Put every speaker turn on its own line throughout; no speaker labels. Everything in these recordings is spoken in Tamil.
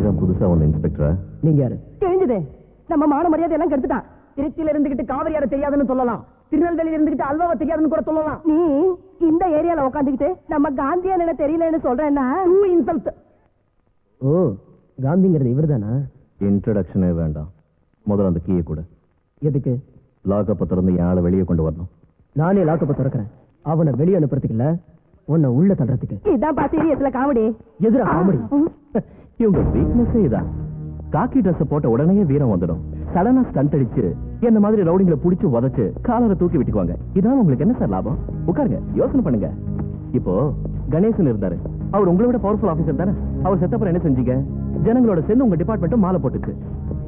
நீதான் புதுசா வந்த இன்ஸ்பெக்டரா?
நீங்க யாரு?
தெரிஞ்சதே, நம்ம மான மரியாதை எல்லாம் கெடுத்துட்டான். திருச்சியில இருந்துகிட்டு காவிரியார தெரியாதுன்னு சொல்லலாம், திருநெல்வேலியில இருந்துகிட்டு அல்வாவை தெரியாதுன்னு கூட சொல்லலாம். நீ இந்த ஏரியால உட்காந்துக்கிட்டு நம்ம காந்தியான தெரியலன்னு சொல்றேன்னா இன்சல்ட்.
ஓ, காந்திங்கிறது இவர்தானா?
இன்ட்ரடக்ஷனே வேண்டாம், முதல்ல அந்த கீயை கூட.
எதுக்கு?
லாக்கப்ப திறந்து என் ஆளை வெளியே கொண்டு வரணும்.
நானே லாக்கப்ப திறக்கிறேன். அவனை வெளியே அனுப்புறதுக்கு இல்ல, உன்னை உள்ள தள்ளுறதுக்கு.
இதான்ப்பா சீரியஸ்ல காமெடி.
எதிரா காமெடி?
இவங்க வீக்னஸே இதான். காக்கி ட்ரெஸ் போட்ட உடனே வீரம் வந்துடும். சடனா ஸ்டண்ட் அடிச்சு என்ன மாதிரி ரவுடிங்களை புடிச்சு உதச்சு காலரை தூக்கி விட்டுக்குவாங்க. இதான் உங்களுக்கு என்ன சார் லாபம்? உட்காருங்க, யோசனை பண்ணுங்க. இப்போ கணேசன் இருந்தாரு, அவர் உங்களை விட பவர்ஃபுல் ஆபீசர் தானே. அவர் செத்தப்பறம் என்ன செஞ்சீங்க? ஜனங்களோட சேர்ந்து உங்க டிபார்ட்மெண்ட்டும் மாலை போட்டுச்சு.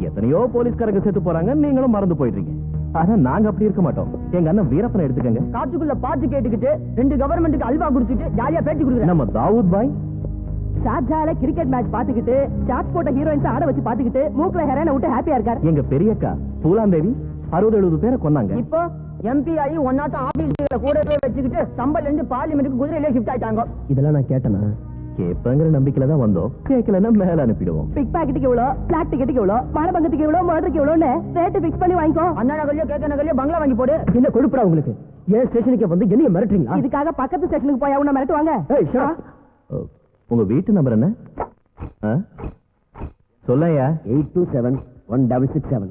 எத்தனையோ போலீஸ்காரங்க செத்து போறாங்க, நீங்களும் மறந்து போயிடுறீங்க. ஆனா நாங்க அப்படி இருக்க மாட்டோம். எங்க அண்ணன் வீரப்பனை எடுத்துக்கங்க.
காத்துக்குள்ள பாட்டு கேட்டுக்கிட்டு 2 கவர்மெண்ட்டுக்கு அல்வா குடுத்துட்டு ஜாலியா பேட்டி கொடுக்குறேன்.
நம்ம தாவூத் பாய்
ஷார்ஜால கிரிக்கெட் மேட்ச் பாத்துக்கிட்டு சார்ஜ் போட்ட ஹீரோயின்ஸ் ஆட வச்சு பாத்துக்கிட்டு மூக்குல ஹெரான விட்டு ஹாப்பியா இருக்காரு.
எங்க பெரியக்கா பூலாந்தேவி 60-70 பேரை கொன்னாங்க.
இப்போ எம்பி ஆகி ஒன்னாட்ட ஆபீஸ்ல கூடவே வச்சுக்கிட்டு சம்பல் இருந்து பார்லிமெண்ட்டுக்கு குதிரையிலே ஷிஃப்ட் ஆயிட்டாங்க.
இதெல்லாம் நான் கேட்டேனா?
கேட்பங்கிற நம்பிக்கையில தான் வந்தோம். கேட்கலன்னா மேல அனுப்பிடுவோம்.
பிக் பாக்கெட்டுக்கு எவ்வளோ, பிளாக் டிக்கெட்டுக்கு எவ்வளோ, மானபங்கத்துக்கு எவ்வளோ, மர்டருக்கு எவ்வளோன்னு ரேட்டு ஃபிக்ஸ் பண்ணி வாங்கிக்கோ. அண்ணா நகர்லயோ கேட்க நகர்லயோ பங்களா வாங்கி போடு.
என்ன கொழுப்புறா உங்களுக்கு? ஏன் ஸ்டேஷனுக்கு வந்து என்னைய மிரட்டுறீங்களா?
இதுக்காக பக்கத்து ஸ்டேஷனுக்கு போய் அவனை மிரட்டுவாங்க.
உங்க வீட்டு நம்பர் என்ன? சொல்லையா.
82716667.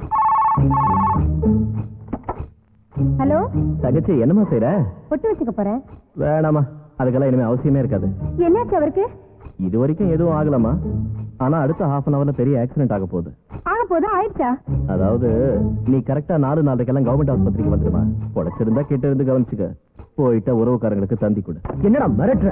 ஹலோ
தங்கச்சி, என்னமா செய்யற?
பொட்டு வச்சுக்க போறேன்.
வேணாமா, அதுக்கெல்லாம் இனிமே அவசியமே இருக்காது.
என்னாச்சு அவருக்கு?
இது வரைக்கும் எதுவும் ஆகலாமா, ஆனா அடுத்த ½ அன் அவர்ல பெரிய ஆக்சிடென்ட் ஆக போகுது.
ஆக போதா? ஆயிடுச்சா? அதாவது
நீ கரெக்டா 4:04 கவர்மெண்ட் ஆஸ்பத்திரிக்கு வந்துடுமா. உடச்சிருந்தா கிட்ட இருந்து கவனிச்சுக்க. போயிட்ட உறவுக்காரங்களுக்கு தந்தி கொடு.
என்னடா மிரட்டுற?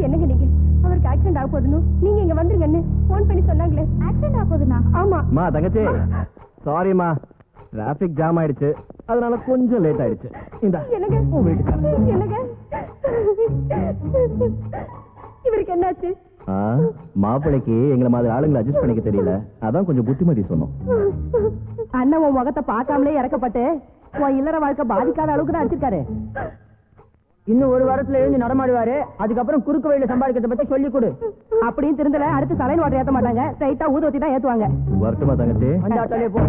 என்னங்க நீங்க? அவருக்கு ஆக்சிடென்ட் ஆக போகுதுன்னு நீங்க இங்க வந்துருங்கன்னு போன் பண்ணி சொன்னாங்களே. ஆக்சிடென்ட் ஆக போகுதுனா? ஆமா.
மா தங்கச்சி, சாரிமா, டிராபிக் ஜாம் ஆயிடுச்சு, அதனால கொஞ்சம் லேட் ஆயிடுச்சு. இந்த
என்னங்க என்னங்க இவருக்கு என்னாச்சு?
மாப்பிளைக்கு எங்களை மாதிரி ஆளுங்களை அட்ஜஸ்ட் பண்ணிக்க தெரியல, அதான் கொஞ்சம் புத்திமதி சொன்னோம்.
அண்ணன் உன் முகத்தை பார்க்காமலே இறக்கப்பட்டு உன் இல்லற வாழ்க்கை பாதிக்காத அளவுக்கு தான் அடிச்சிருக்காரு. இன்னும் 1 வாரத்துல எழுந்து நடமாடுவாரு. அதுக்கப்புறம் குறுக்கு வழியில சம்பாதிக்கிறத பத்தி சொல்லி கொடு. அப்படின்னு திருந்தல அடுத்து சலைன் வாட்டர் ஏத்த மாட்டாங்க, ஸ்ட்ரைட்டா ஊதுவத்தி தான் ஏத்துவாங்க.
வரட்டுமா தங்கச்சி?
அந்த ஆட்டோலயே போ.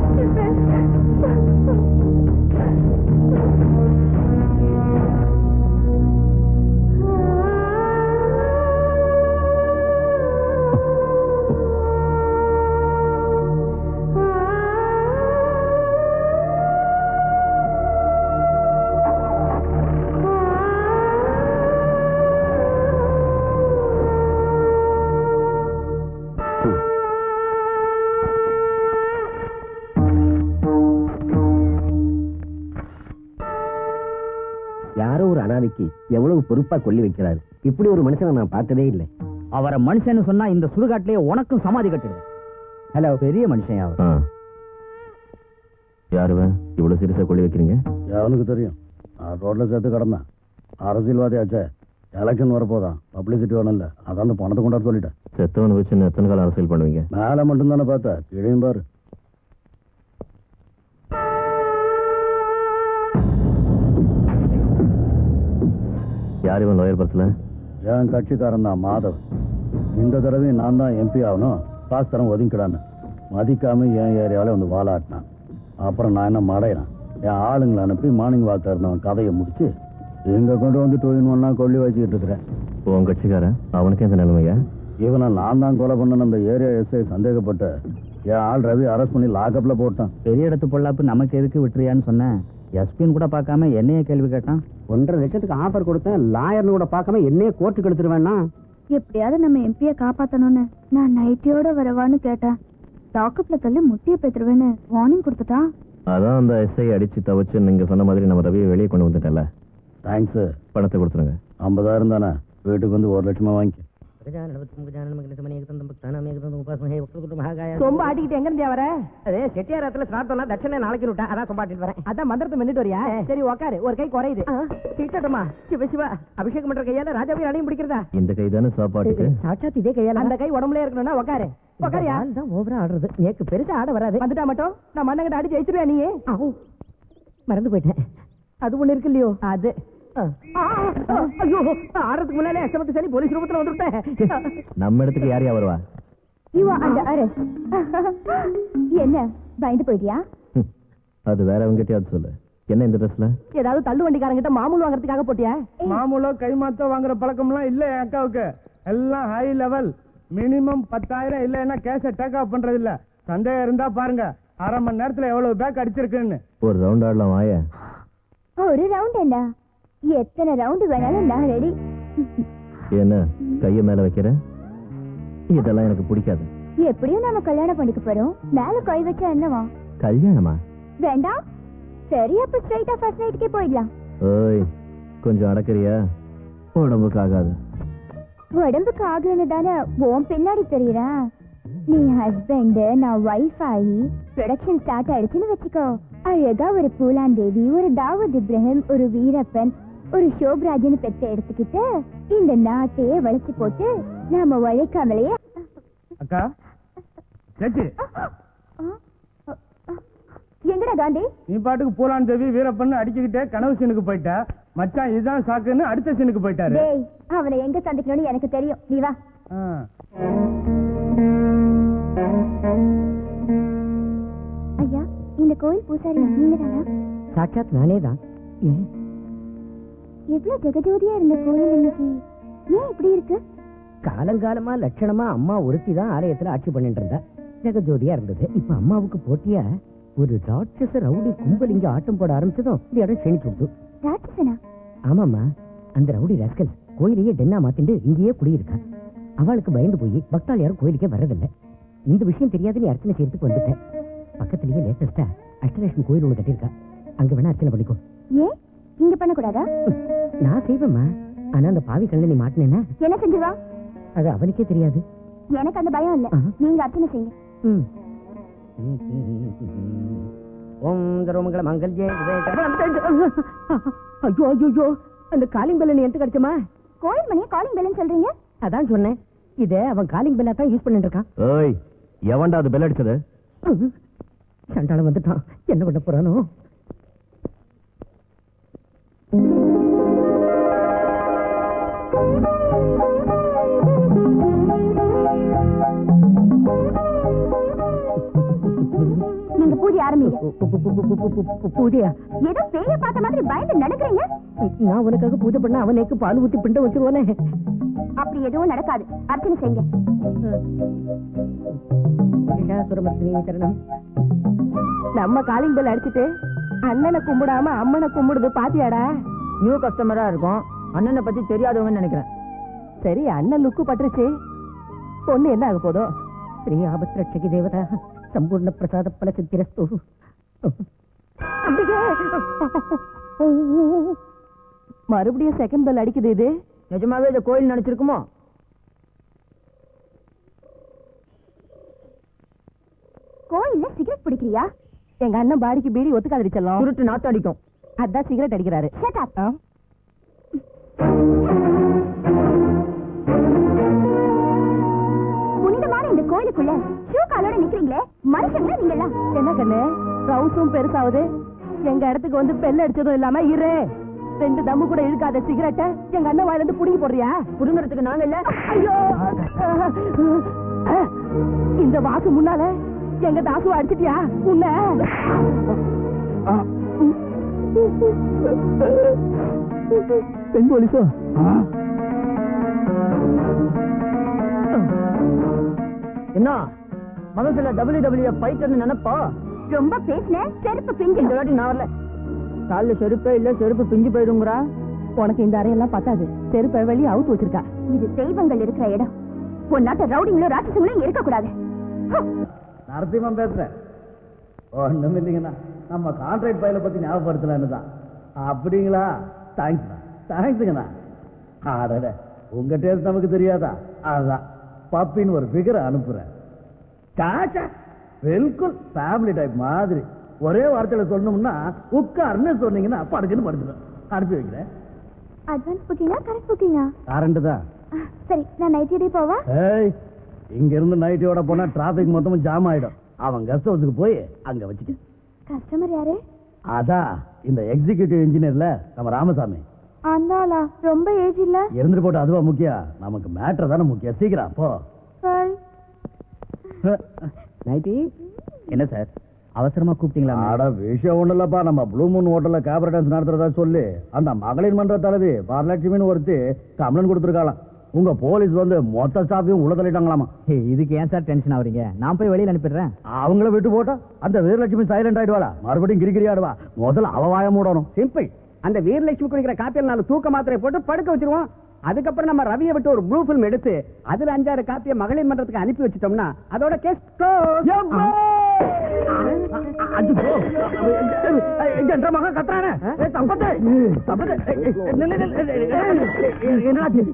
யாரோ ஒரு அனாதைக்கு எவ்வளவு பொறுப்பா கொள்ளி வைக்கிறாரு. இப்படி ஒரு மனுஷனை நான் பார்த்ததே இல்லை.
அவரை மனுஷன்னு சொன்னா இந்த சுடுகாட்டிலேயே உனக்கும் சமாதி கட்டிடுவேன். ஹலோ, பெரிய மனுஷன் அவர்.
யாருவன் இவ்வளவு சீரியஸா கொள்ளி வைக்கிறீங்க?
அவனுக்கு தெரியும். நான் ரோட்ல சேர்த்து கிடந்தேன். அரசியல்வாதி ஆச்சே, எலெக்ஷன் வரப்போதான், பப்ளிசிட்டி வேணும்ல, அதான் அந்த பணத்தை கொண்டாட சொல்லிட்டேன்.
செத்தவனை வச்சு எத்தனை காலம் அரசியல் பண்ணுவீங்க?
மேல மட்டும் தானே பார்த்தா, கீழையும் பாரு.
யார் இவன் லோயர் பர்த்ல?
என் கட்சிக்காரன் தான் மாதவ். இந்த தடவையும் நான் தான் எம்பி ஆகணும், காசு தரம் ஒதுங்கிடான்னு மதிக்காம என் ஏரியாவில் வந்து வாழாட்டினான். அப்புறம் நான் என்ன மடையினான், என் ஆளுங்களை அனுப்பி மார்னிங் வாக்கில் இருந்தவன் கதையை முடிச்சு இங்கே கொண்டு வந்து 2 in 1 கொள்ளி வச்சுக்கிட்டு இருக்கிறேன்.
உன் கட்சிக்காரன் அவனுக்கு எந்த நிலைமையா?
இவனை நான் தான் கொலை பண்ணணும் அந்த ஏரியா எஸ்ஐ சந்தேகப்பட்டு என் ஆள் ரவி அரெஸ்ட் பண்ணி லாக்அப்ல போட்டான்.
பெரிய இடத்து பொல்லாப்பு நமக்கு எதுக்கு விட்டுறியான்னு சொன்னேன். எஸ்பின்னு கூட பார்க்காம என்னையே கேள்வி கேட்டான்.
1.5 லட்சத்துக்கு ஆஃபர் கொடுத்தேன், லாயர்னு கூட பார்க்காம என்னையே கோர்ட்டுக்கு எடுத்துருவேன்னா.
எப்படியாவது நம்ம எம்பியை காப்பாத்தணும்னு நான் நைட்டியோட வரவான்னு கேட்டேன். லாக்அப்ல தள்ளி முட்டியை பெற்றுருவேன்னு வார்னிங் கொடுத்துட்டா.
அதான் அந்த எஸ்ஐ அடிச்சு தவச்சு நீங்க சொன்ன மாதிரி நம்ம ரவியை வெளியே கொண்டு வந்துட்டல.
தேங்க்ஸ்.
பணத்தை கொடுத்துருங்க.
50,000 தானே, வீட்டுக்கு வந்து 1 லட்சமா வாங்கி.
சொம்ப ஆட்டிக்கிட்டு எங்க இருந்தே வர?
அதே செட்டியாரத்துல சாப்பிட்டோம்னா தட்சணை நாளைக்கு விட்டா அதான் சொம்பாட்டிட்டு வரேன்.
அதான் மந்திரத்தை மின்னிட்டு வரியா? சரி உக்காரு, ஒரு கை குறையுது.
சீட்டட்டுமா? சிவ சிவா, அபிஷேகம் பண்ற கையால ராஜாவை அடையும் பிடிக்கிறதா?
இந்த கை தானே சாப்பாட்டுக்கு?
சாட்சாத் இதே கையால.
அந்த கை உடம்புல இருக்கணும்னா உக்காரு. உக்காரியா?
தான் ஓவரா ஆடுறது. நேக்கு பெருசா ஆட வராது.
வந்துட்டா மட்டும் நான் மண்ணங்கிட்ட அடிச்சு ஜெயிச்சிருவேன் நீ.
மறந்து போயிட்டேன். அது ஒண்ணு இருக்கு இல்லையோ?
அது
ஐயோ, ஆடுறதுக்கு முன்னாலே அஷ்டமத்து சரி போலீஸ் ரூபத்துல வந்துட்டேன்.
நம்ம இடத்துக்கு யாரையா வருவா?
You are under arrest. என்ன பயந்து போயிட்டியா?
அது வேற அவங்ககிட்டயாவது சொல்லு. என்ன இந்த ட்ரெஸ்ல?
ஏதாவது தள்ளு வண்டிக்காரங்கிட்ட மாமூல் வாங்குறதுக்காக போட்டியா?
மாமூலோ கைமாத்த வாங்குற பழக்கம்லாம் இல்ல என் அக்காவுக்கு. எல்லாம் ஹை லெவல். மினிமம் 10,000 இல்லைன்னா கேஷ டேக் ஆஃப் பண்றது இல்ல. சந்தேகம் இருந்தா பாருங்க, அரை மணி நேரத்துல எவ்வளவு பேக் அடிச்சிருக்குன்னு.
ஒரு ரவுண்ட் ஆடலாம் வாயா.
ஒரு ரவுண்ட் என்ன? எத்தனை ரவுண்ட் வேணாலும் நான் ரெடி.
என்ன கைய மேல வைக்கிற? இதெல்லாம் எனக்கு பிடிக்காது.
எப்படியும் நாம கல்யாணம் பண்ணிக்க போறோம். மேல கை வச்சா என்னவா?
கல்யாணமா?
வேண்டாம். சரி, அப்ப ஸ்ட்ரைட்டா ஃபர்ஸ்ட் நைட்க்கே போயிடலாம்.
ஓய், கொஞ்சம் அடக்குறியா? உடம்புக்கு ஆகாது.
உடம்புக்கு ஆகலன்னு தானே உன் பின்னாடி தெரியறா. நீ ஹஸ்பண்ட், நான் வைஃப் ஆகி ப்ரொடக்ஷன் ஸ்டார்ட் ஆயிடுச்சுன்னு வச்சுக்கோ. அழகா ஒரு பூலாந்தேவி, ஒரு தாவூத் இப்ராஹிம், ஒரு வீரப்பன், ஒரு ஷோப்ராஜன் பெத்த எடுத்துக்கிட்டு இந்த நாட்டையே வளைச்சு போட்டு நாம உழைக்காமலேயே.
அக்கா சேச்சி,
எங்கடா காந்தி?
நீ பாட்டுக்கு பூலான் தேவி வீரப்பன்னு அடிச்சுக்கிட்டே கனவு சீனுக்கு போயிட்ட. மச்சான் இதுதான் சாக்குன்னு அடுத்த சீனுக்கு போயிட்டாரு.
டேய், அவனை எங்க சந்திக்கணும்னு எனக்கு தெரியும். நீ வா. ஐயா, இந்த கோயில் பூசாரி நீங்க தானா?
சாட்சாத் நானே தான்.
எவ்வளவு ஜெகஜோதியா இருந்த கோயில் இன்னைக்கு ஏன் இப்படி இருக்கு?
காலங்காலமா லட்சணமா அம்மா ஒருத்தி தான் ஆலயத்துல ஆட்சி பண்ணிட்டு இருந்தா. ஜெகஜோதியா இருந்தது. இப்ப அம்மாவுக்கு போட்டியா ஒரு ராட்சச ரவுடி கும்பல் இங்க ஆட்டம் போட ஆரம்பிச்சதும் இந்த இடம் செழிச்சு கொடுத்து.
ராட்சசனா?
ஆமாமா, அந்த ரவுடி ராஸ்கல் கோயிலையே டென்னா மாத்திண்டு இங்கேயே குடியிருக்கா. அவளுக்கு பயந்து போய் பக்தாள் யாரும் கோயிலுக்கே வர்றதில்லை. இந்த விஷயம் தெரியாது, நீ அர்ச்சனை செய்யறதுக்கு வந்துட்டேன். பக்கத்திலேயே லேட்டஸ்டா அஷ்டலட்சுமி கோயில் ஒண்ணு கட்டியிருக்கா. அங்க வேணா அர்ச்சனை பண்ணிக்கோ.
ஏன் இங்க பண்ணக்கூடாதா?
நான் செய்வேம்மா. ஆனா அந்த பாவி கண்ணில் நீ மாட்டினேன்னா
என்ன செஞ்சிருவா?
அது அவனுக்கே தெரியாது.
எனக்கு அந்த பயம் இல்ல. நீங்க அர்ச்சனை செய்யுங்க.
ஓம் தரோமங்கள மங்கல்யே. ஐயோ ஐயோ, அந்த காலிங் பெல் எனக்கு கிடைச்சமா?
கோயில் மணியை காலிங் பெல்னு சொல்றீங்க?
அதான் சொன்னேன், இத அவன் காலிங் பெல்லா தான் யூஸ் பண்ணிட்டு இருக்கான்.
ஓய், எவன்டா அது பெல் அடிச்சது?
சண்டாளம் வந்துட்டான், என்ன பண்ண போறானோ?
நீங்க பூஜை ஆரம்பிங்க.
பூஜையா?
ஏதோ பேய பார்த்த மாதிரி பயந்து நடக்கிறீங்க.
நான் உனக்காக பூஜை பண்ண அவனுக்கு பால் ஊத்தி பிண்ட வச்சிருவானே.
அப்படி எதுவும் நடக்காது. அர்ச்சனை செய்யுங்க.
நம்ம காலிங் பெல் அடிச்சுட்டு அண்ணனை கும்பிடாம அம்மனை கும்பிடுது பாத்தியாடா?
நியூ கஸ்டமரா இருக்கும். அண்ணனை பத்தி தெரியாதவங்கன்னு நினைக்கிறேன்.
சரி, அண்ணன் லுக்கு பட்டுருச்சு. பொண்ணு என்ன ஆக போதோ?
ஸ்ரீ ஆபத் ரட்சகி தேவதா சம்பூர்ண பிரசாத பல சித்திரஸ்து.
மறுபடியும் செகண்ட் பெல் அடிக்குது. இது
நிஜமாவே இந்த கோயில் நினைச்சிருக்குமோ?
கோயில்ல சிகரெட் பிடிக்கிறியா?
எங்க அண்ணன் பாடிக்கு பீடி ஒத்துக்காதடி செல்லம்.
சுருட்டு நாத்தம் அடிக்கும்.
அதான் சிகரெட் அடிக்கிறாரு.
Shut up. புனிதமான இந்த கோயிலுக்குள்ள ஷூ காலோட நிக்கிறீங்களே, மனுஷங்களா நீங்க எல்லாம்?
என்ன கண்ணு, ரவுஸும் பெருசாவது. எங்க இடத்துக்கு வந்து பெல் அடிச்சதும் இல்லாம இரு. 2 தம்மு கூட இழுக்காத சிகரெட்டை எங்க அண்ணன் வாயில இருந்து புடுங்கி போடுறியா?
புடுங்கறதுக்கு நாங்க இல்ல.
ஐயோ, இந்த வாசு முன்னால எங்க தாசுவ அடிச்சிட்டியா? உன்ன பெண் போலீஸோ?
என்ன மனசுல WWE ஃபைட்டர்னு நினைப்பா?
ரொம்ப பேசின செருப்பு பிஞ்சு.
இந்த வாட்டி நான் வரல. காலில் செருப்பே இல்ல, செருப்பு பிஞ்சு போயிடுங்கிறா.
உனக்கு இந்த அறையெல்லாம் பத்தாது. செருப்பை வெளியே அவுத்து வச்சிருக்கா.
இது தெய்வங்கள் இருக்கிற இடம். உன் நாட்ட ரவுடிங்களும் ராட்சசங்களும் இருக்கக்கூடாது.
நரசிம்மன் பேசுறேன். ஒண்ணும் இல்லைங்கண்ணா, நம்ம கான்ட்ராக்ட் ஃபைலை பத்தி ஞாபகப்படுத்தலான்னு தான். அப்படிங்களா? தேங்க்ஸ்ண்ணா, தேங்க்ஸுங்கண்ணா. ஆடல, உங்க டேஸ்ட் நமக்கு தெரியாதா? அதான் பப்பின்னு ஒரு ஃபிகரை அனுப்புறேன். சாச்சா பில்குல் ஃபேமிலி டைப் மாதிரி. ஒரே வார்த்தையில சொல்லணும்னா உட்கார்னு சொன்னீங்கன்னா படுக்குன்னு படுத்துடும். அனுப்பி வைக்கிறேன்.
அட்வான்ஸ் புக்கிங்கா கரெக்ட் புக்கிங்கா?
கரண்ட் தான்.
சரி நான் நைட் டியூட்டி போவா?
ஏய் இங்க இருந்து நைட்டியோட போனா டிராபிக் மொத்தமும் ஜாம் ஆயிடும். அவன் கெஸ்ட் ஹவுஸுக்கு போய் அங்க வச்சுக்க.
கஸ்டமர் யாரு?
அதான் இந்த எக்ஸிகியூட்டிவ் இன்ஜினியர்ல நம்ம ராமசாமி.
அந்தாளா ரொம்ப ஏஜ் இல்ல?
இருந்துட்டு போட்டு அதுவா முக்கியம், நமக்கு மேட்டர் தானே முக்கியம். சீக்கிரம் போ.
சரி.
நைட்டி என்ன சார் அவசரமா கூப்பிட்டீங்களா?
அட விஷயம் ஒண்ணு இல்லப்பா, நம்ம ப்ளூ மூன் ஹோட்டல்ல கேபரே டான்ஸ் நடத்துறதா சொல்லி அந்த மகளிர் மன்ற தலைவி வரலட்சுமின்னு ஒருத்தி கம்ப்ளைண்ட் கொடுத்துருக்காளாம். உங்க போலீஸ் வந்து மொத்த ஸ்டாஃபையும் உள்ள தள்ளிட்டாங்களாமா.
இதுக்கு ஏன் சார் டென்ஷன் ஆகுறீங்க? நான் போய் வெளியில அனுப்பிடுறேன்.
அவங்கள விட்டு போட்டா அந்த வீரலட்சுமி சைலண்ட் ஆயிடுவாளா? மறுபடியும் கிரிகிரி ஆடுவா. முதல்ல அவ வாய மூடணும்.
சிம்பிள். அந்த வீரலட்சுமி குடிக்கிற காப்பியில் 4 தூக்க மாத்திரை போட்டு படுக்க வச்சிருவோம். அதுக்கப்புறம் நம்ம ரவியை விட்டு ஒரு ப்ளூ ஃபில்ம் எடுத்து அதுல 5-6 காப்பியை மகளிர் மன்றத்துக்கு அனுப்பி வச்சிட்டோம்னா அதோட கேஸ் க்ளோஸ்.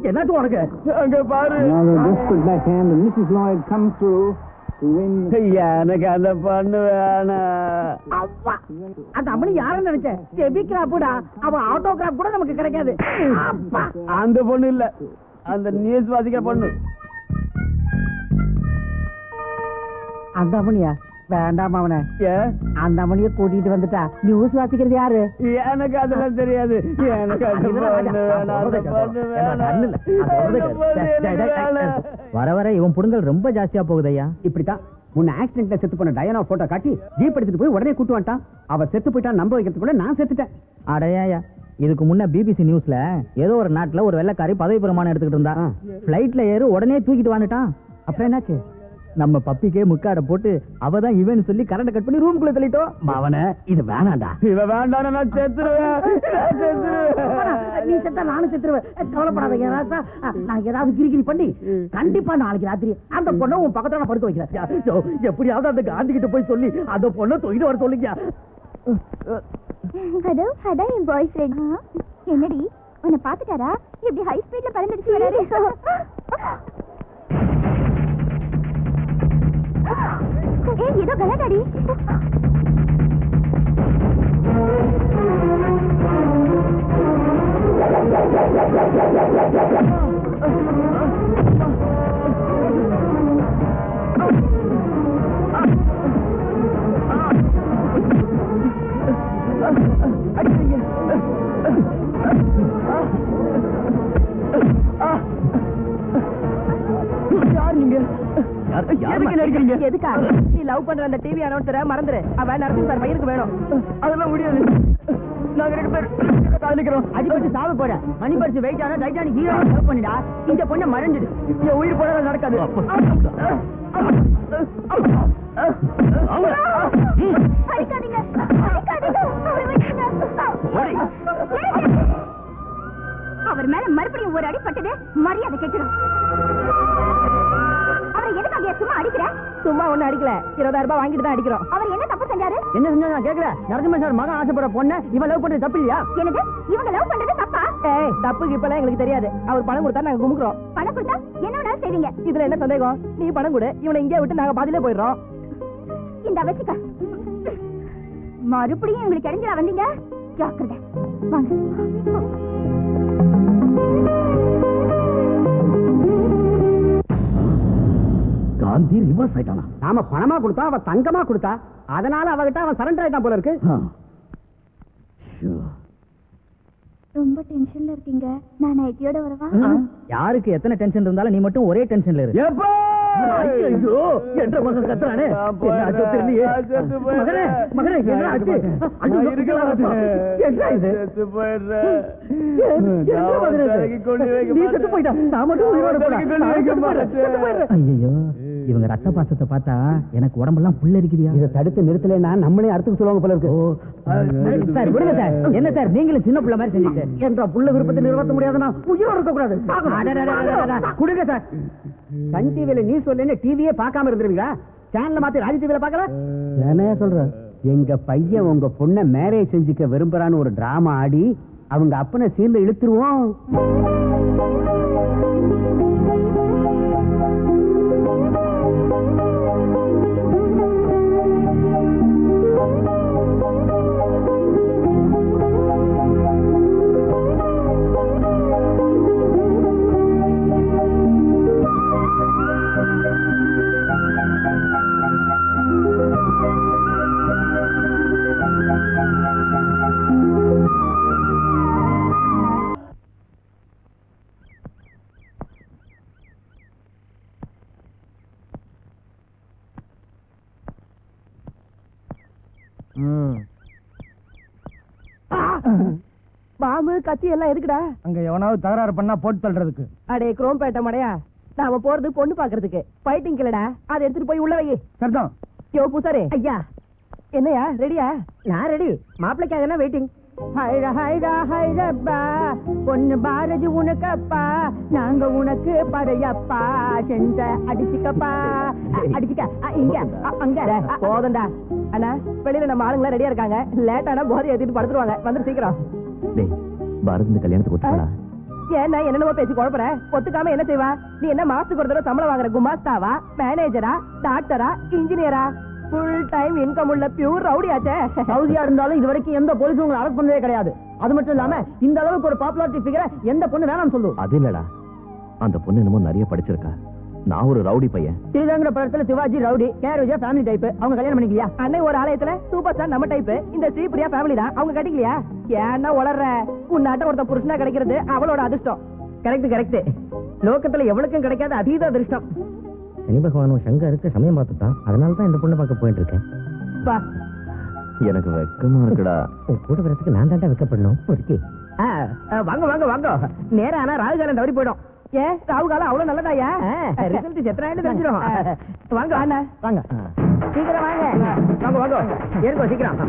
என்னாச்சு உனக்கு? அங்க பாரு. எனக்கு அந்த பண்ணு வேணாம்.
அந்த அம்மனி யாரும் நினைச்சேன் ஸ்டெபிக்ராப்டா. அவ ஆட்டோகிராப் கூட நமக்கு கிடைக்காது.
அந்த பொண்ணு இல்ல, அந்த நியூஸ் வாசிக்கிற பொண்ணு.
அந்த அம்மனியா? வேண்டாம் அவனை. அந்த அம்மனிய கூட்டிட்டு வந்துட்டா நியூஸ் வாசிக்கிறது யாரு?
எனக்கு அதெல்லாம் தெரியாது. எனக்கு
வர வர இவன் புடுங்கல் ரொம்ப ஜாஸ்தியா போகுது ஐயா.
இப்படித்தான் முன்ன ஆக்சிடென்ட்ல செத்து போன டயானா போட்டோ காட்டி ஜீப் எடுத்துட்டு போய் உடனே கூட்டு வந்துட்டான். அவ செத்து போயிட்டா நம்ப வைக்கிறதுக்குள்ள நான் செத்துட்டேன்.
அடையா இதுக்கு முன்ன பிபிசி நியூஸ்ல ஏதோ ஒரு நாட்டுல ஒரு வெள்ளைக்காரி பதவி பிரமாணம் எடுத்துக்கிட்டு இருந்தா. பிளைட்ல ஏறு உடனே தூக்கிட்டு வந்துட்டான்.
அப்புறம் என்னாச்சு?
நம்ம பப்பிக்கே முக்காட போட்டு அவதான் இவன் சொல்லி கரண்ட் கட் பண்ணி ரூம்குள்ள தள்ளிட்டோம்.
அவனை இது வேணாண்டா. இவ வேண்டாம், நான் செத்துருவேன்.
நீ செத்தா நானும் செத்துருவேன். கவலைப்படாதீங்க ராசா. நான் ஏதாவது கிரிகிரி பண்ணி கண்டிப்பா நாளைக்கு ராத்திரி அந்த பொண்ணை உன் பக்கத்துல நான் படுக்க வைக்கிறேன்.
எப்படியாவது அந்த காந்தி கிட்ட போய் சொல்லி அந்த பொண்ணை தூக்கிட்டு வர சொல்லுங்க.
ஹலோ அதான் என் பாய் ஃப்ரெண்ட். என்னடி உன்னை பாத்துட்டாரா? இப்படி ஹை ஸ்பீட்ல பறந்துடுச்சு வராரு. ஏய் ஏதோ கலாட்டாடி.
யார் நீங்க?
எதுக்கா நீ லவ் பண்ற அந்த டிவி அனௌன்சரை மறந்துரு. அவன் நரசிங் சார் பையனுக்கு வேணும்.
அதெல்லாம் முடியாது. நாங்க 2 பேர் காதலிக்கிறோம்.
அடிபட்டு சாவு போற மணி பரிசு வெயிட் ஆனா டைட்டானிக் ஹீரோ லவ் பண்ணிடா. இந்த பொண்ணை மறந்துடு.
என் உயிர் போனதால் நடக்காது.
அடிக்காதீங்க அடிக்காதீங்க. அவரை விட்டுருங்க. அவர் மேல மறுபடியும் ஒரு அடி பட்டது மரியாதை கெட்டுடும். அவரை எதுக்காக சும்மா அடிக்கிற?
சும்மா ஒண்ணு அடிக்கல, 20,000 ரூபாய் வாங்கிட்டு தான் அடிக்கிறோம்.
அவர் என்ன தப்பு செஞ்சாரு?
என்ன செஞ்சா நான் கேக்குறேன். நரசிம்ம சார் மகன் ஆசைப்படுற பொண்ணை இவன் லவ் பண்றது தப்பு இல்லையா?
என்னது இவங்க லவ் பண்றது தப்பா?
ஏய் தப்புக்கு இப்பெல்லாம் எங்களுக்கு தெரியாது. அவர் பணம் கொடுத்தா நாங்க குமுக்குறோம்.
பணம் கொடுத்தா என்ன வேணாலும் செய்வீங்க.
இதுல என்ன சந்தேகம்? நீ பணம் கொடு, இவனை இங்கே விட்டு நாங்க பாதியிலே போயிடுறோம்.
இந்த வச்சுக்க. மறுபடியும் உங்களுக்கு கிடைஞ்சா வந்தீங்க ஜாக்கிரதை. வாங்க.
காந்தி ரிவர்ஸ் ஆயிட்டானா?
நாம பணமா கொடுத்தா அவ தங்கமா கொடுத்தா, அதனால அவகிட்ட அவன் சரண்டர் ஆயிட்டான் போல இருக்கு.
ரொம்ப டென்ஷன்ல இருக்கீங்க. நான் நைட்டியோட வரவா?
யாருக்கு எத்தனை டென்ஷன் இருந்தாலும் நீ மட்டும் ஒரே டென்ஷன்ல இரு.
ஐயோ என்ற மகன் கத்துறானே. என்னாச்சோ தெரியலையே. மகனே மகனே என்ன ஆச்சு? ஐயோ என்ன இது? செத்து போயிடுறேன். நீ செத்து போயிட்டா, நான் மட்டும் உயிரோட போறேன்.
ஐயோ இவங்க ரத்த பாசத்தை பார்த்தா எனக்கு உடம்பெல்லாம் புல்ல இருக்குதியா.
இதை தடுத்து நிறுத்தலைன்னா நம்மளே அடுத்துக்கு சொல்லுவாங்க போல இருக்கு.
சார் விடுங்க சார். என்ன சார் நீங்களும் சின்ன புள்ள மாதிரி செஞ்சீங்க.
என்ற புள்ள விருப்பத்தை நிறைவேற்ற முடியாதுன்னா உயிரோட இருக்க கூடாது. கொடுங்க சார். சன் டிவில நீ சொல்ல டிவியே பார்க்காம இருந்துருவீங்களா? சேனல் மாத்தி ராஜ் டிவில பார்க்கல. என்ன சொல்ற? எங்க பையன் உங்க பொண்ணை மேரேஜ் செஞ்சுக்க விரும்புறான்னு ஒரு டிராமா ஆடி அவங்க அப்பனை சீன்ல இழுத்துருவோம். பாம்பு கத்தி எல்லாம் எதுக்குடா?
அங்க எவனாவது தகராறு பண்ணா போட்டு தள்ளுறதுக்கு.
அடே குரோம்பேட்டை மடையா, நாம போறது பொண்ணு பாக்குறதுக்கு. ஃபைட்டிங் இல்லடா, அதை எடுத்துட்டு போய் உள்ள வை.
சரிதான்.
யோ பூசாரே,
ஐயா
என்னையா ரெடியா?
நான் ரெடி. மாப்பிள்ளைக்காக என்ன வெயிட்டிங்?
ஹைடா ஹைடா ஹைடப்பா, பொண்ணு பாரதி உனக்கப்பா, நாங்க உனக்கு படையப்பா, செஞ்ச அடிச்சுக்கப்பா, அடிச்சுக்க இங்க அங்க. போதண்டா அண்ணா, வெளியில நம்ம ஆளுங்களா ரெடியா இருக்காங்க. லேட்டானா போதை ஏத்திட்டு படுத்துருவாங்க. வந்துரு சீக்கிரம்.
டேய் பாரத் இந்த கல்யாணத்துக்கு ஒத்துக்கடா.
ஏன்னா என்னென்னமோ பேசி குழப்பற. ஒத்துக்காம என்ன செய்வா? நீ என்ன மாசத்துக்கு ஒரு தடவை சம்பளம் வாங்குற குமாஸ்தாவா, மேனேஜரா, டாக்டரா, இன்ஜினியரா? ஃபுல் டைம் இன்கம் உள்ள பியூர் ரவுடி ஆச்சே.
சவுதியா இருந்தாலும் இது வரைக்கும் எந்த போலீஸும் உங்களை அரெஸ்ட் பண்ணவே கிடையாது. அது மட்டும் இல்லாம இந்த அளவுக்கு ஒரு பாப்புலாரிட்டி ஃபிகரை எந்த பொண்ணு வேணாம்னு சொல்லு.
அது இல்லடா, அந்த பொண்ணு என்னமோ நிறைய படிச்சிருக்கா. நான் ஒரு ரவுடி பையன்.
ஸ்ரீலங்கா படத்துல சிவாஜி ரவுடி, கேர் விஜயா ஃபேமிலி டைப். அவங்க கல்யாணம் பண்ணிக்கலையா?
அன்னை ஒரு ஆலயத்துல சூப்பர் ஸ்டார் நம்ம டைப். இந்த ஸ்ரீபிரியா ஃபேமிலி தான். அவங்க கட்டிக்கலையா? ஏன்னா உளர்ற. உன்னாட்ட ஒருத்த புருஷனா கிடைக்கிறது அவளோட அதிர்ஷ்டம்.
Correct correct. லோகத்துல எவ்வளவுக்கும் கிடைக்காத அதீத அதிர்ஷ்டம். சனி பகவானும் சங்கருக்கு சமயம் பார்த்துட்டான். அதனால தான் இந்த பொண்ணை பார்க்க போயிட்டு இருக்கேன்.
வா.
எனக்கு வெக்கமா இருக்குடா.
உன் கூட வரதுக்கு நான் தாண்டா வைக்கப்படணும். ஒருக்கி வாங்க வாங்க வாங்க. நேரம் ஆனா ராகுகாலம் தவறி போயிடும்.
ஏன் ராகுகாலம் அவ்வளவு நல்லதாயா?
ரிசல்ட் செத்துறாயில தெரிஞ்சிடும். வாங்க
அண்ணா
வாங்க சீக்கிரம் வாங்க. வாங்க வாங்க ஏறுங்கோ சீக்கிரம்.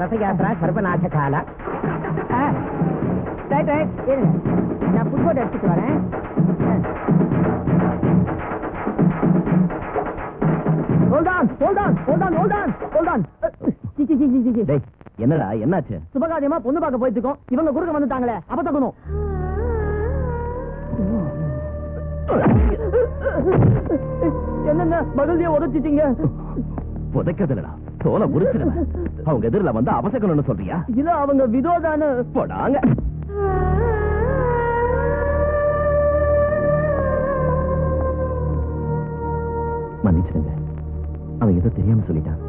ரசயாத்ரா சர்வநாச கால.
ரைட் ரைட்
ஏறுங்க. நான் ஃபுட்போர்ட் எடுத்துட்டு வரேன். Hold on, hold on, hold on, hold on, hold on. C C C C C.
டேய் என்னடா என்னாச்சு?
சுபகாரியமா பொண்ணு பார்க்க போயிட்டு இருக்கோம். இவங்க குறுக்க வந்துட்டாங்களே, அப்ப தக்கணும். என்னென்ன பகல்லையே உதச்சிட்டீங்க?
புதைக்கதில்லடா, தோலை உரிச்சிடுவேன். அவங்க எதிரில வந்து அவசக்கணும்னு சொல்றியா?
இல்ல அவங்க விதோதான.
போடாங்க. மன்னிச்சிடுங்க, அவன் ஏதோ தெரியாம சொல்லிட்டான்.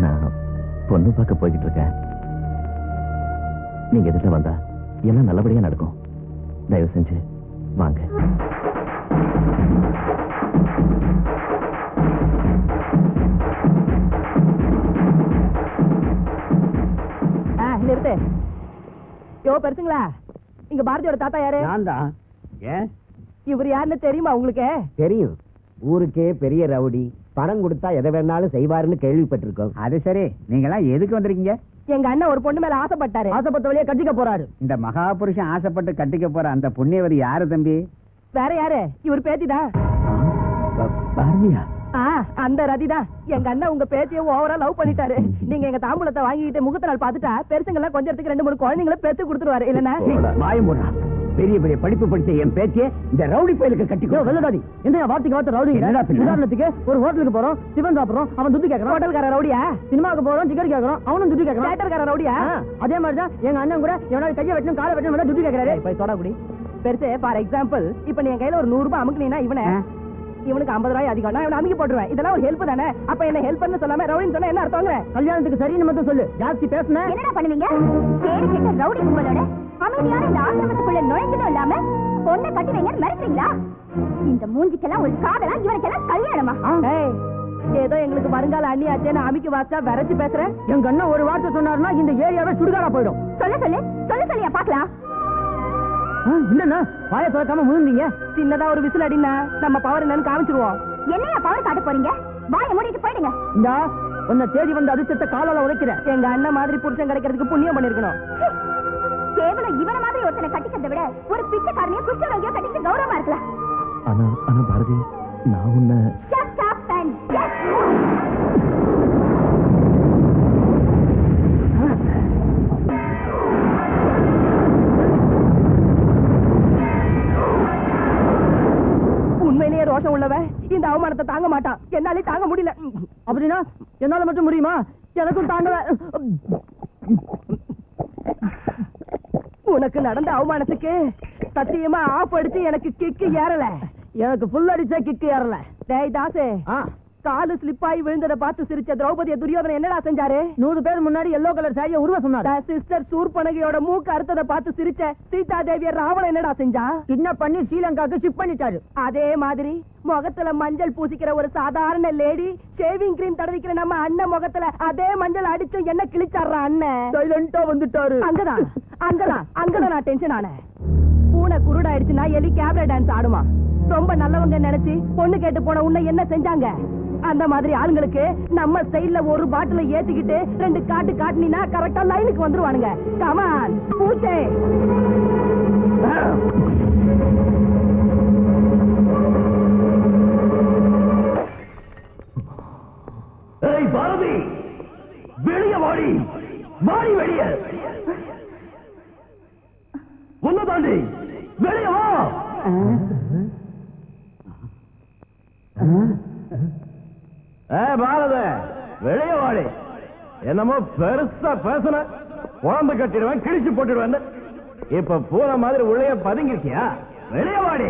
நான் பொண்ணு பார்க்க போய்கிட்டு இருக்கேன். நீங்க எதிர்த்து வந்தா எல்லாம் நல்லபடியா நடக்கும். தயவு செஞ்சு வாங்க.
நிறுத்து. யோ பெருசுங்களா, இங்க பாரதியோட தாத்தா யாரு?
நான் தான். ஏன்
இவர் யாருன்னு தெரியுமா உங்களுக்கு?
தெரியும். ஊருக்கே பெரிய ரவுடி, பணம் கொடுத்தா எதை வேணாலும் செய்வாருன்னு கேள்விப்பட்டிருக்கோம்.
அது சரி, நீங்க எல்லாம் எதுக்கு வந்திருக்கீங்க?
எங்க அண்ணன் ஒரு பொண்ணு மேல ஆசைப்பட்டாரு.
ஆசைப்பட்டவளையே கட்டிக்க போறாரு.
இந்த மகாபுருஷன் ஆசைப்பட்டு கட்டிக்க போற அந்த புண்ணியவதி யாரு தம்பி?
வேற யாரு? இவர் பேத்திதான்.
பாரதியா?
அந்த ரதிதான். எங்க அண்ணன் உங்க பேத்திய ஓவரா லவ் பண்ணிட்டாரு. நீங்க எங்க தாம்பூலத்தை வாங்கிட்டு முகத்த நாள் பாத்துட்டா பெருசுங்க எல்லாம் கொஞ்சம் இடத்துக்கு 2-3 குழந்தைங்களை பெத்து கொடுத்துருவாரு. இல்லன்னா
மாயம் போடுறா. பெரிய பெரிய படிப்பு படிச்ச என் பேத்திய இந்த ரவுடி பயலுக்கு கட்டிக்கோ. வெள்ளதாடி என்ன வார்த்தைக்கு வார்த்தை ரவுடி? உதாரணத்துக்கு ஒரு ஹோட்டலுக்கு போறோம், டிஃபன் சாப்பிடுறோம், அவன் துட்டு கேட்கறான்.
ஹோட்டல்கார ரவுடியா?
சினிமாவுக்கு போறோம், டிக்கெட் கேட்கறோம், அவனும் துட்டு கேட்கறான்.
தியேட்டர்கார ரவுடியா?
அதே மாதிரிதான் எங்க அண்ணன் கூட எவனாவது கையை வெட்டணும் காலை வெட்டணும் துட்டு கேட்கறாரு.
போய் சோடா குடி. பெருசே ஃபார் எக்ஸாம்பிள், இப்ப நீ என் கையில ஒரு 100 ரூபாய் அமுக்குனீனா இவனுக்கு 50 ரூபாய் அதிகம். நான் இவனை அமுக்கி போட்டுருவேன். இதெல்லாம் ஒரு ஹெல்ப் தானே? அப்ப என்ன ஹெல்ப் பண்ணு சொல்லாம ரவுடின்னு சொன்னா என்ன அர்த்தம்ங்கற?
கல்யாணத்துக்கு சரின்னு மட்டும் சொல்லு. ஜாஸ்தி பேசுன
என்னடா பண்ணுவீங்க? பேரு கேட்ட ரவுடி கும்பலோட அமைதியான இந்த ஆசிரமத்துக்குள்ள நுழைஞ்சதும் இல்லாம பொண்ணை கட்டி வைங்கன்னு மிரட்டுறீங்களா? இந்த மூஞ்சிக்கெல்லாம் ஒரு காதலா, இவனுக்கெல்லாம் கல்யாணமா?
ஏய், ஏதோ எங்களுக்கு வருங்கால அண்ணியாச்சே நான் அமுக்கி வாசா விரைச்சு பேசுறேன்.
எங்க அண்ணன் ஒரு வார்த்தை சொன்னாருன்னா இந்த ஏரியாவே சுடுகாடா போயிடும்.
சொல்லியா பாக்கலாம்.
இல்லன்னா வாயை திறக்காம முழுந்தீங்க.
சின்னதா ஒரு விசில் அடினா நம்ம பவர் என்னன்னு காமிச்சிருவோம்.
என்னையா பவர் காட்ட போறீங்க? வாயை மூடிட்டு போயிடுங்க.
இந்தா உன்னை தேடி வந்த அதிர்ஷ்டத்தை காலால உதைக்கிறேன்.
எங்க அண்ணன் மாதிரி புருஷன் கிடைக்கிறதுக்கு புண்ணியம் பண்ணிருக்கணும்.
கேவலம் இவன மாதிரி ஒருத்தனை கட்டிக்கிறத விட ஒரு பிச்சைக்காரனையும் குஷ்டரோகியோ கட்டிட்டு கௌரவமா இருக்கலாம்.
ஆனா பாரதி, நான் உன்னை
Shut up and yes.
உண்மையிலேயே ரோஷம் உள்ளவன் இந்த அவமானத்தை தாங்க மாட்டான். என்னாலே தாங்க முடியல.
அப்படின்னா என்னால மட்டும் முடியுமா? எனக்கும் தாங்கல.
உனக்கு நடந்த அவமானத்துக்கு சத்தியமா ஆஃப் அடிச்சு எனக்கு கிக்கு ஏறல.
எனக்கு ஃபுல் அடிச்சா கிக்கு ஏறல.
டேய் தாசே, காலு ஸ்லிப் ஆகி விழுந்ததை பார்த்து சிரிச்ச திரௌபதிய துரியோதனை என்னடா செஞ்சாரு? 100 பேர் முன்னாடி எல்லோ கலர் சாரியை உருவ சொன்னாரு. சிஸ்டர் சூர்பனகையோட மூக்கு அறுத்ததை பார்த்து சிரிச்ச சீதா தேவிய ராவணன் என்னடா செஞ்சா? என்ன பண்ணி ஸ்ரீலங்காக்கு ஷிப் பண்ணிட்டாரு. அதே மாதிரி முகத்துல மஞ்சள் பூசிக்கிற ஒரு சாதாரண லேடி ஷேவிங் கிரீம் தடவிக்கிற நம்ம அண்ணன் முகத்துல அதே மஞ்சள் அடிச்சு என்ன கிழிச்சாடுற அண்ணன் சைலண்டா வந்துட்டாரு. அங்கதான் நான் டென்ஷன் ஆனேன். பூனை குருடாயிடுச்சுன்னா எலி கேப்ரா டான்ஸ் ஆடுமா? ரொம்ப நல்லவங்க நினைச்சு பொண்ணு கேட்டு போன உன்னை என்ன செஞ்சாங்க? அந்த மாதிரி ஆளுங்களுக்கு நம்ம ஸ்டைல்ல ஒரு பாட்டில ஏத்திக்கிட்டு 2 காட்டு காட்டினா கரெக்டா லைனுக்கு வந்துருவானுங்க. கமான் பூத்தே.
ஏய் பாரதி, வெளிய வாடி, வாடி வெளிய. ஒன்னு தாண்டி வெளிய வா. பாரத வெளிய வாடி. என்னமோ பெருசா பேசுன, குழந்தை கட்டிடுவேன், கிழிச்சு போட்டுடுவேன். இப்ப பூனை மாதிரி உள்ளே பதுங்கிருக்கியா? வெளிய வாடி.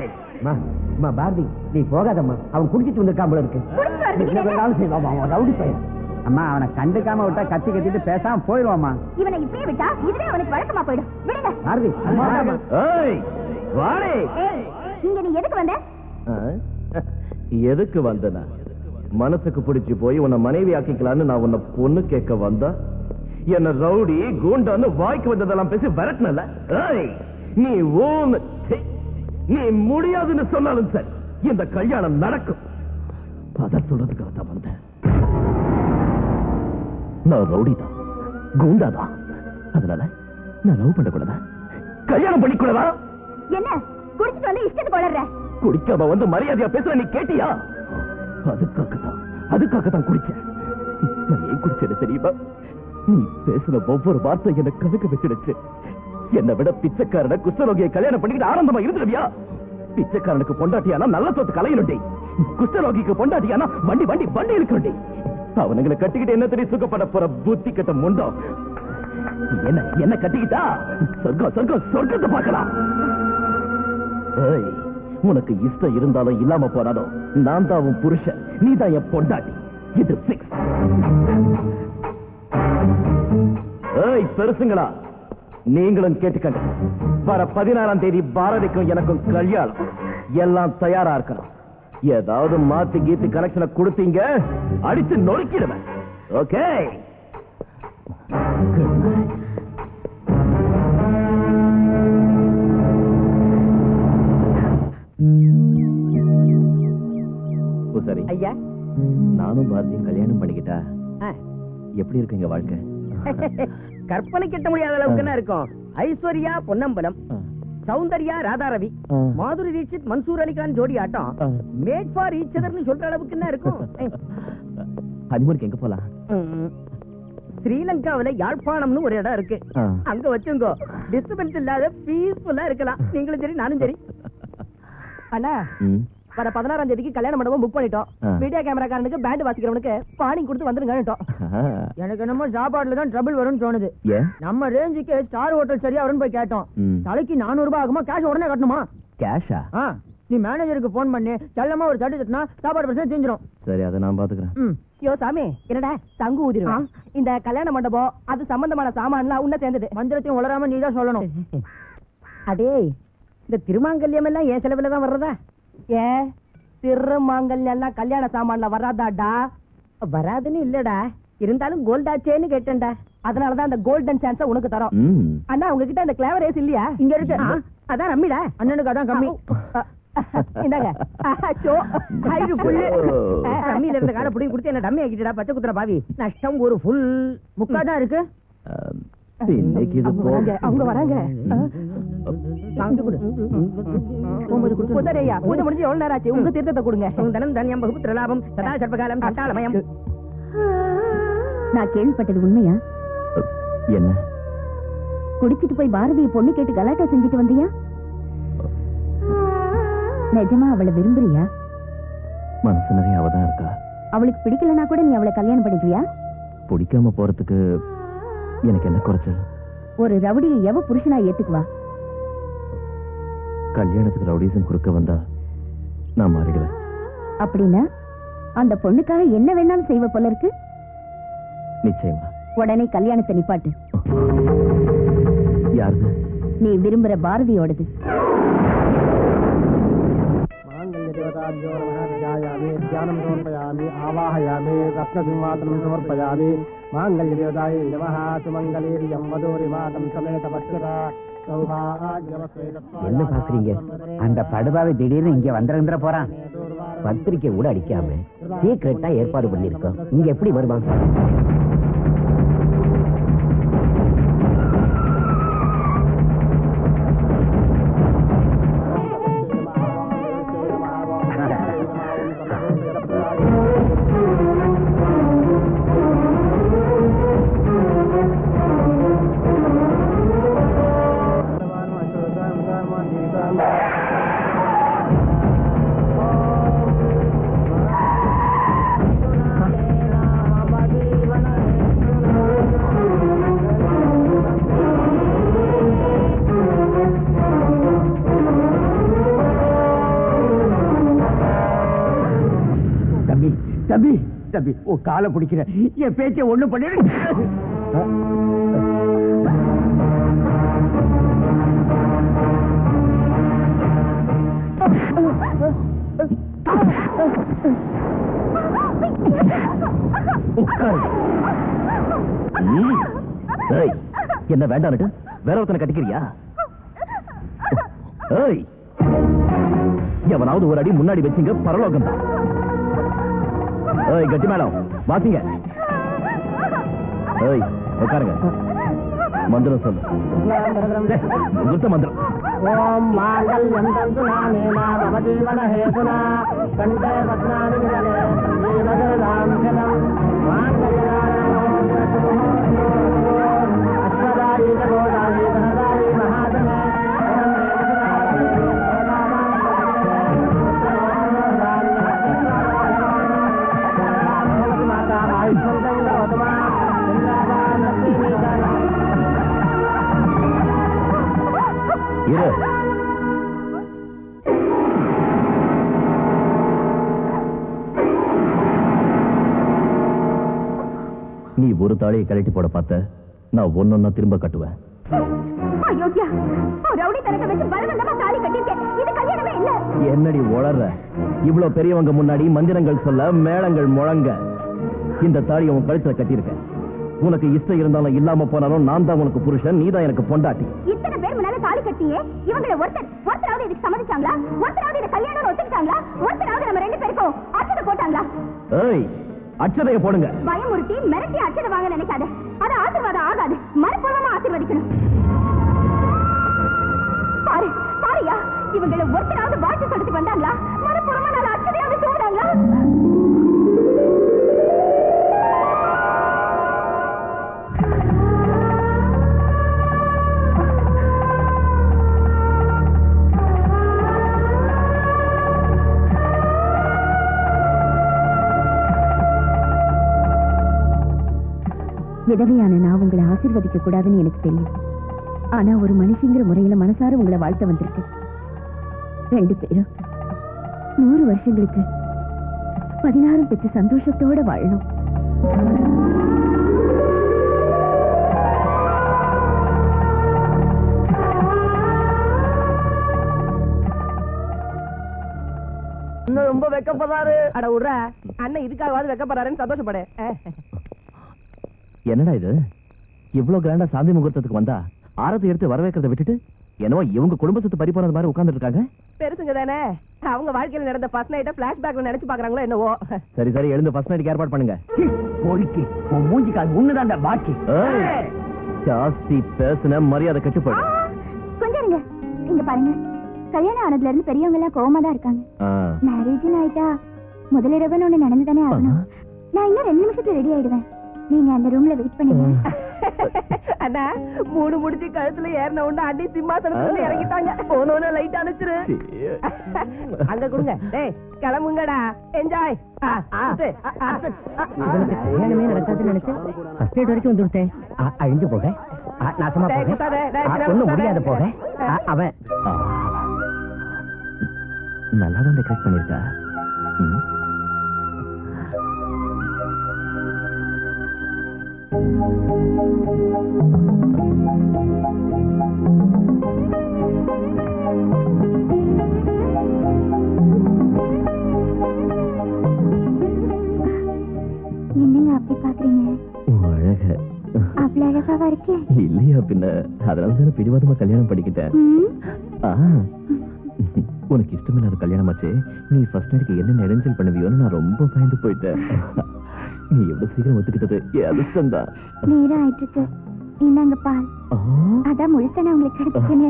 பாரதி நீ போகாதம்மா, அவன் குடிச்சிட்டு வந்திருக்கான் போல இருக்கு. ரவுடி பையன்.
அம்மா அவனை கண்டுக்காம விட்டா கத்தி கத்திட்டு பேசாம போயிருவாமா.
இவனை இப்படியே விட்டா இதுவே அவனுக்கு வழக்கமா போயிடும். விடுங்க.
பாரதி
ஏய் வாடி.
இங்க நீ எதுக்கு வந்த?
எதுக்கு வந்தனா? மனசுக்கு பிடிச்சு போய் உன்னை மனைவி ஆக்கிக்கலான்னு நான் உன்னை பொண்ணு கேட்க வந்தா என்ன ரவுடி கூண்டான்னு வாய்க்கு வந்ததெல்லாம் பேசி விரட்டினல. நீ நீ முடியாதுன்னு சொன்னாலும் சரி, இந்த கல்யாணம் நடக்கும். அத சொல்றதுக்காக தான் வந்தேன். நான் ரவுடி தான், கூண்டா தான். அதனால நான் லவ் பண்ணக்கூடாதா? கல்யாணம் பண்ணிக்கூடாதா?
என்ன குடிச்சிட்டு வந்து இஷ்டத்துக்கு வளர்ற?
குடிக்காம வந்து மரியாதையா பேசுற நீ கேட்டியா? அதுக்காகத்தான் குடிச்சேன். நான் ஏன் குடிச்சேன்னு தெரியுமா? நீ பேசுன ஒவ்வொரு வார்த்தை என்ன கணக்கு வச்சிடுச்சு. என்னை விட பிச்சைக்காரனை குஷ்டரோகியை கல்யாணம் பண்ணிக்கிட்டு ஆனந்தமா இருந்துருவியா? பிச்சைக்காரனுக்கு பொண்டாட்டியானா நல்ல சொத்து கலையனுண்டி, குஷ்டரோகிக்கு பொண்டாட்டியானா வண்டி வண்டி வண்டி இழுக்கண்டி. அவனுங்களை கட்டிக்கிட்டு என்ன தெரியும் சுகப்பட போற புத்தி கட்ட முண்டம். என்ன கட்டிக்கிட்டா சொர்க்கம் சொர்க்கம் சொர்க்கத்தை பார்க்கலாம். உனக்கு இஷ்டம் இருந்தாலும் இல்லாம போனாலும் நான் தான் உன் புருஷன், நீ தான் என் பொண்டாட்டி. இது பிக்ஸ். ஏய் பெருசுங்களா, நீங்களும் கேட்டுக்கங்க. வர 16ஆம் தேதி பாரதிக்கும் எனக்கும் கல்யாணம். எல்லாம் தயாரா இருக்கணும். ஏதாவது மாத்தி கீத்து கனெக்ஷனை கொடுத்தீங்க அடிச்சு நொறுக்கிடுவேன். ஓகே? சரி
ஐயா,
நானும் பாரதியும் கல்யாணம் பண்ணிக்கிட்டா எப்படி இருக்குங்க வாழ்க்கை?
கற்பனை கிட்ட முடியாத அளவுக்கு என்ன இருக்கும்? ஐஸ்வர்யா பொன்னம்பலம், சௌந்தர்யா ராதாரவி, மாதுரி தீட்சித் மன்சூர் அலிகான் ஜோடி ஆட்டம் மேட் ஃபார் ஈச் அதர்னு சொல்ற அளவுக்கு என்ன இருக்கும்?
ஹனிமூனுக்கு எங்க போலாம்?
ஸ்ரீலங்காவில யாழ்ப்பாணம்னு ஒரு இடம் இருக்கு, அங்க வச்சுங்கோ. டிஸ்டர்பன்ஸ் இல்லாத பீஸ்ஃபுல்லா இருக்கலாம். நீங்களும் சரி நானும் சரி. அண்ணா வர 16ஆம் தேதிக்கு கல்யாண மண்டபம் புக் பண்ணிட்டோம். வீடியோ கேமராக்காரனுக்கு பேண்ட் வாசிக்கிறவனுக்கு பானிங் கொடுத்து வந்துருங்க. எனக்கு என்னமோ சாப்பாடுல தான் ட்ரபிள் வரும்னு தோணுது. நம்ம ரேஞ்சுக்கு ஸ்டார் ஹோட்டல் சரியா வரும்னு போய் கேட்டோம். தலைக்கு 400 ரூபாய் ஆகுமா? கேஷ் உடனே கட்டணுமா?
கேஷா?
நீ மேனேஜருக்கு போன் பண்ணி செல்லமா ஒரு தட்டு தட்டினா சாப்பாடு பிரச்சனை தெரிஞ்சிடும்.
சரி, அதை நான் பாத்துக்கிறேன்.
யோ சாமி, என்னடா சங்கு ஊதிடுவான். இந்த கல்யாண மண்டபம் அது சம்பந்தமான சாமான்லாம் உன்ன சேர்ந்தது. மந்திரத்தையும் உளராம நீ தான் சொல்லணும். அடே, இந்த திருமாங்கல்யம் எல்லாம் என் செலவுல தான் வர்றதா? ஏன் திருமாங்கல்யம் எல்லாம் கல்யாண சாமான்ல வராதாடா? வராதுன்னு இல்லடா, இருந்தாலும் கோல்டாச்சேன்னு கேட்டேன்டா. அதனாலதான் அந்த கோல்டன் சான்ஸ உனக்கு தரோம். அண்ணா உங்ககிட்ட அந்த கிளவர் ஏஸ் இல்லையா? இங்க இருக்கு. அதான் நம்பிடா, அண்ணனுக்கு அதான் கம்மி. இந்தாங்க. ரம்மியில இருந்த காரை புடி கொடுத்து என்ன டம்மி ஆக்கிட்டா. பச்சை குத்துற பாவி. நஷ்டம் ஒரு ஃபுல் முக்கா தான் இருக்கு. அவங்க வராங்க. பூஜை முடிஞ்சு எவ்வளவு நேரம் ஆச்சு? உங்க தீர்த்தத்தை கொடுங்க. தனம் தன்யம் பகுப்புத்திர லாபம் சதா சர்வகாலம் சட்டாளமயம்.
நான் கேள்விப்பட்டது உண்மையா?
என்ன?
குடிச்சிட்டு போய் பாரதியை பொண்ணு கேட்டு கலாட்டா செஞ்சுட்டு வந்தியா? நிஜமா அவளை விரும்புறியா?
மனசு நிறைய அவதான் இருக்கா.
அவளுக்கு பிடிக்கலனா கூட நீ அவளை கல்யாணம் பண்ணிக்குவியா?
பிடிக்காம போறதுக்கு எனக்கு என்ன குறைச்சல்?
ஒரு ரவுடியை எவ புருஷனா ஏத்துக்குவா?
கல்யாணத்துக்கு ரவுடிசம் குறுக்க வந்தா நான் மாறிடுவேன்.
அப்படின்னா அந்த பொண்ணுக்காக என்ன வேணாலும் செய்வ போல இருக்கு.
நிச்சயமா.
உடனே கல்யாணத்தை நிப்பாட்டு.
யாருது?
நீ விரும்புற பாரதியோடது.
என்ன பாக்குறீங்க? அந்த படுபாவை திடீர்னு இங்க வந்துட போறான்.
பத்திரிக்கை கூட அடிக்காம சீக்கிரட்டா ஏற்பாடு பண்ணிருக்கோம். இங்க எப்படி வருவான்?
தம்பி தம்பி ஓ காலை பிடிக்கிற, என் பேச்சை ஒண்ணு பண்ணிடு.
என்ன வேண்டாம், வேற ஒருத்தனை கட்டிக்கிறியா? எவனாவது ஒரு அடி முன்னாடி வச்சுங்க, பரலோகம் தான். கட்டி மேடம் வாசிங்க. உட்காருங்க. மந்திரம் சொல்லு. முகூர்த்த மந்திரம்.
ஓம் மாங்கல்யம் தந்துநானேன மம ஜீவன ஹேதுனா கண்டே பத்மானி ஜலே ஜீவஜலம் ஜலம் மாங்கல்யானாம் அஸ்வதாயி ஜகோதாயி தனதாயி மகாதமே
நீ ஒரு தாலியை கழட்டி போட பார்த்த, நான் ஒன்னொன்னா திரும்ப கட்டுவேன். என்னடி உளற? இவ்வளவு பெரியவங்க முன்னாடி மந்திரங்கள் சொல்ல, மேளங்கள் முழங்க இந்த தாலியை உன் கழுத்துல கட்டியிருக்கேன். உனக்கு இஷ்டம் இருந்தாலும் இல்லாம போனாலும் நான் தான் உனக்கு புருஷன், நீ தான் எனக்கு பொண்டாட்டி.
இத்தனை பேர் முன்னால தாலி கட்டியே இவங்களை ஒருத்தராவது இதுக்கு சம்மதிச்சாங்களா? ஒருத்தராவது இந்த கல்யாணம் ஒத்துக்கிட்டாங்களா? ஒருத்தராவது நம்ம ரெண்டு பேருக்கும் அச்சதை போட்டாங்களா?
அச்சதைய போடுங்க.
பயமுறுத்தி மிரட்டி அச்சதை வாங்க நினைக்காத. அது ஆசீர்வாதம் ஆகாது. மனப்பூர்வமா ஆசீர்வதிக்கணும். பாரு பாருயா, இவங்களை ஒருத்தராவது வாழ்த்து சொல்லிட்டு வந்தாங்களா? மனப்பூர்வமா நல்ல அச்சதையாவது தூங்குறாங்களா? விதவையான நான் உங்களை ஆசீர்வதிக்க கூடாதுன்னு எனக்கு தெரியும். ஆனா ஒரு மனுஷங்கிற முறையில மனசார உங்களை வாழ்த்த வந்திருக்கு. ரெண்டு பேரும் 100 வருஷங்களுக்கு 16 பெற்று சந்தோஷத்தோட வாழணும்.
ரொம்ப வெக்கப்படுறாரு. அட உர்ற அண்ணன் இதுக்காகவாது வெக்கப்படுறாருன்னு சந்தோஷப்படு.
என்னடா இது, இவ்வளவு கிராண்டா சாந்தி முகூர்த்தத்துக்கு வந்தா ஆரத்தை எடுத்து வரவேற்கிறத விட்டுட்டு என்னவோ இவங்க குடும்ப சொத்து பறி போனது மாதிரி உட்கார்ந்துட்டு இருக்காங்க.
பெருசுங்க தானே, அவங்க வாழ்க்கையில நடந்த ஃபர்ஸ்ட் நைட்ட பிளாஷ்பேக்ல நினைச்சு பாக்குறாங்களோ என்னவோ.
சரி சரி, எழுந்து ஃபர்ஸ்ட் நைட்டுக்கு ஏற்பாடு பண்ணுங்க.
போய்க்கு உன் மூஞ்சி கால் ஒண்ணுதான்டா பாக்கி.
ஜாஸ்தி பேசுன மரியாதை கெட்டு போயிடும்.
கொஞ்சம் இருங்க. இங்க பாருங்க, கல்யாணம் ஆனதுல இருந்து பெரியவங்க எல்லாம் கோவமா தான் இருக்காங்க. மேரேஜ் ஆயிட்டா முதலிரவன் ஒண்ணு நடந்துதானே ஆகணும். நான் இன்னும் 2 நிமிஷத்துல ரெடி ஆயிடுவேன். நீங்க அந்த ரூம்ல வெயிட் பண்ணுங்க.
அண்ணா 3 முடிச்சு கழுத்துல ஏறின உடனே அடி சிம்மாசனத்துல இறங்கிட்டாங்க. போனோன்னு லைட் அணைச்சிரு. அங்க கொடுங்க. டேய் கிளம்புங்கடா. என்ஜாய்.
கல்யாணமே நடக்காதுன்னு நினைச்சேன். ஃபர்ஸ்ட் நைட் வரைக்கும் வந்துட்டேன். அழிஞ்சு போக, நாசமா போக, ஒண்ணும் முடியாத போக. அவன்
நல்லா தான் டெக்கரேட் பண்ணிருக்கா.
என்னங்க அப்படி பாக்குறீங்க?
அழக
அவ்வளவு அழகாவா இருக்கு?
இல்லையா பின்ன, அதனால தானே பிடிவாதமா கல்யாணம் பண்ணிக்கிட்டேன். உனக்கு இஷ்டமில்லாத கல்யாணமாச்சு. நீ ஃபர்ஸ்ட் நைட்டுக்கு என்ன இடைஞ்சல் பண்ணுவியோன்னு நான் ரொம்ப பயந்து போயிட்டேன். நீ எவ்வளவு சீக்கிரம் ஒத்துக்கிட்டது என் அதிர்ஷ்டம் தான்.
நேரம் ஆயிட்டு இருக்கு, என்னங்க பால். அதான் முழுசா நான் உங்களுக்கு கிடைச்சிட்டேனே.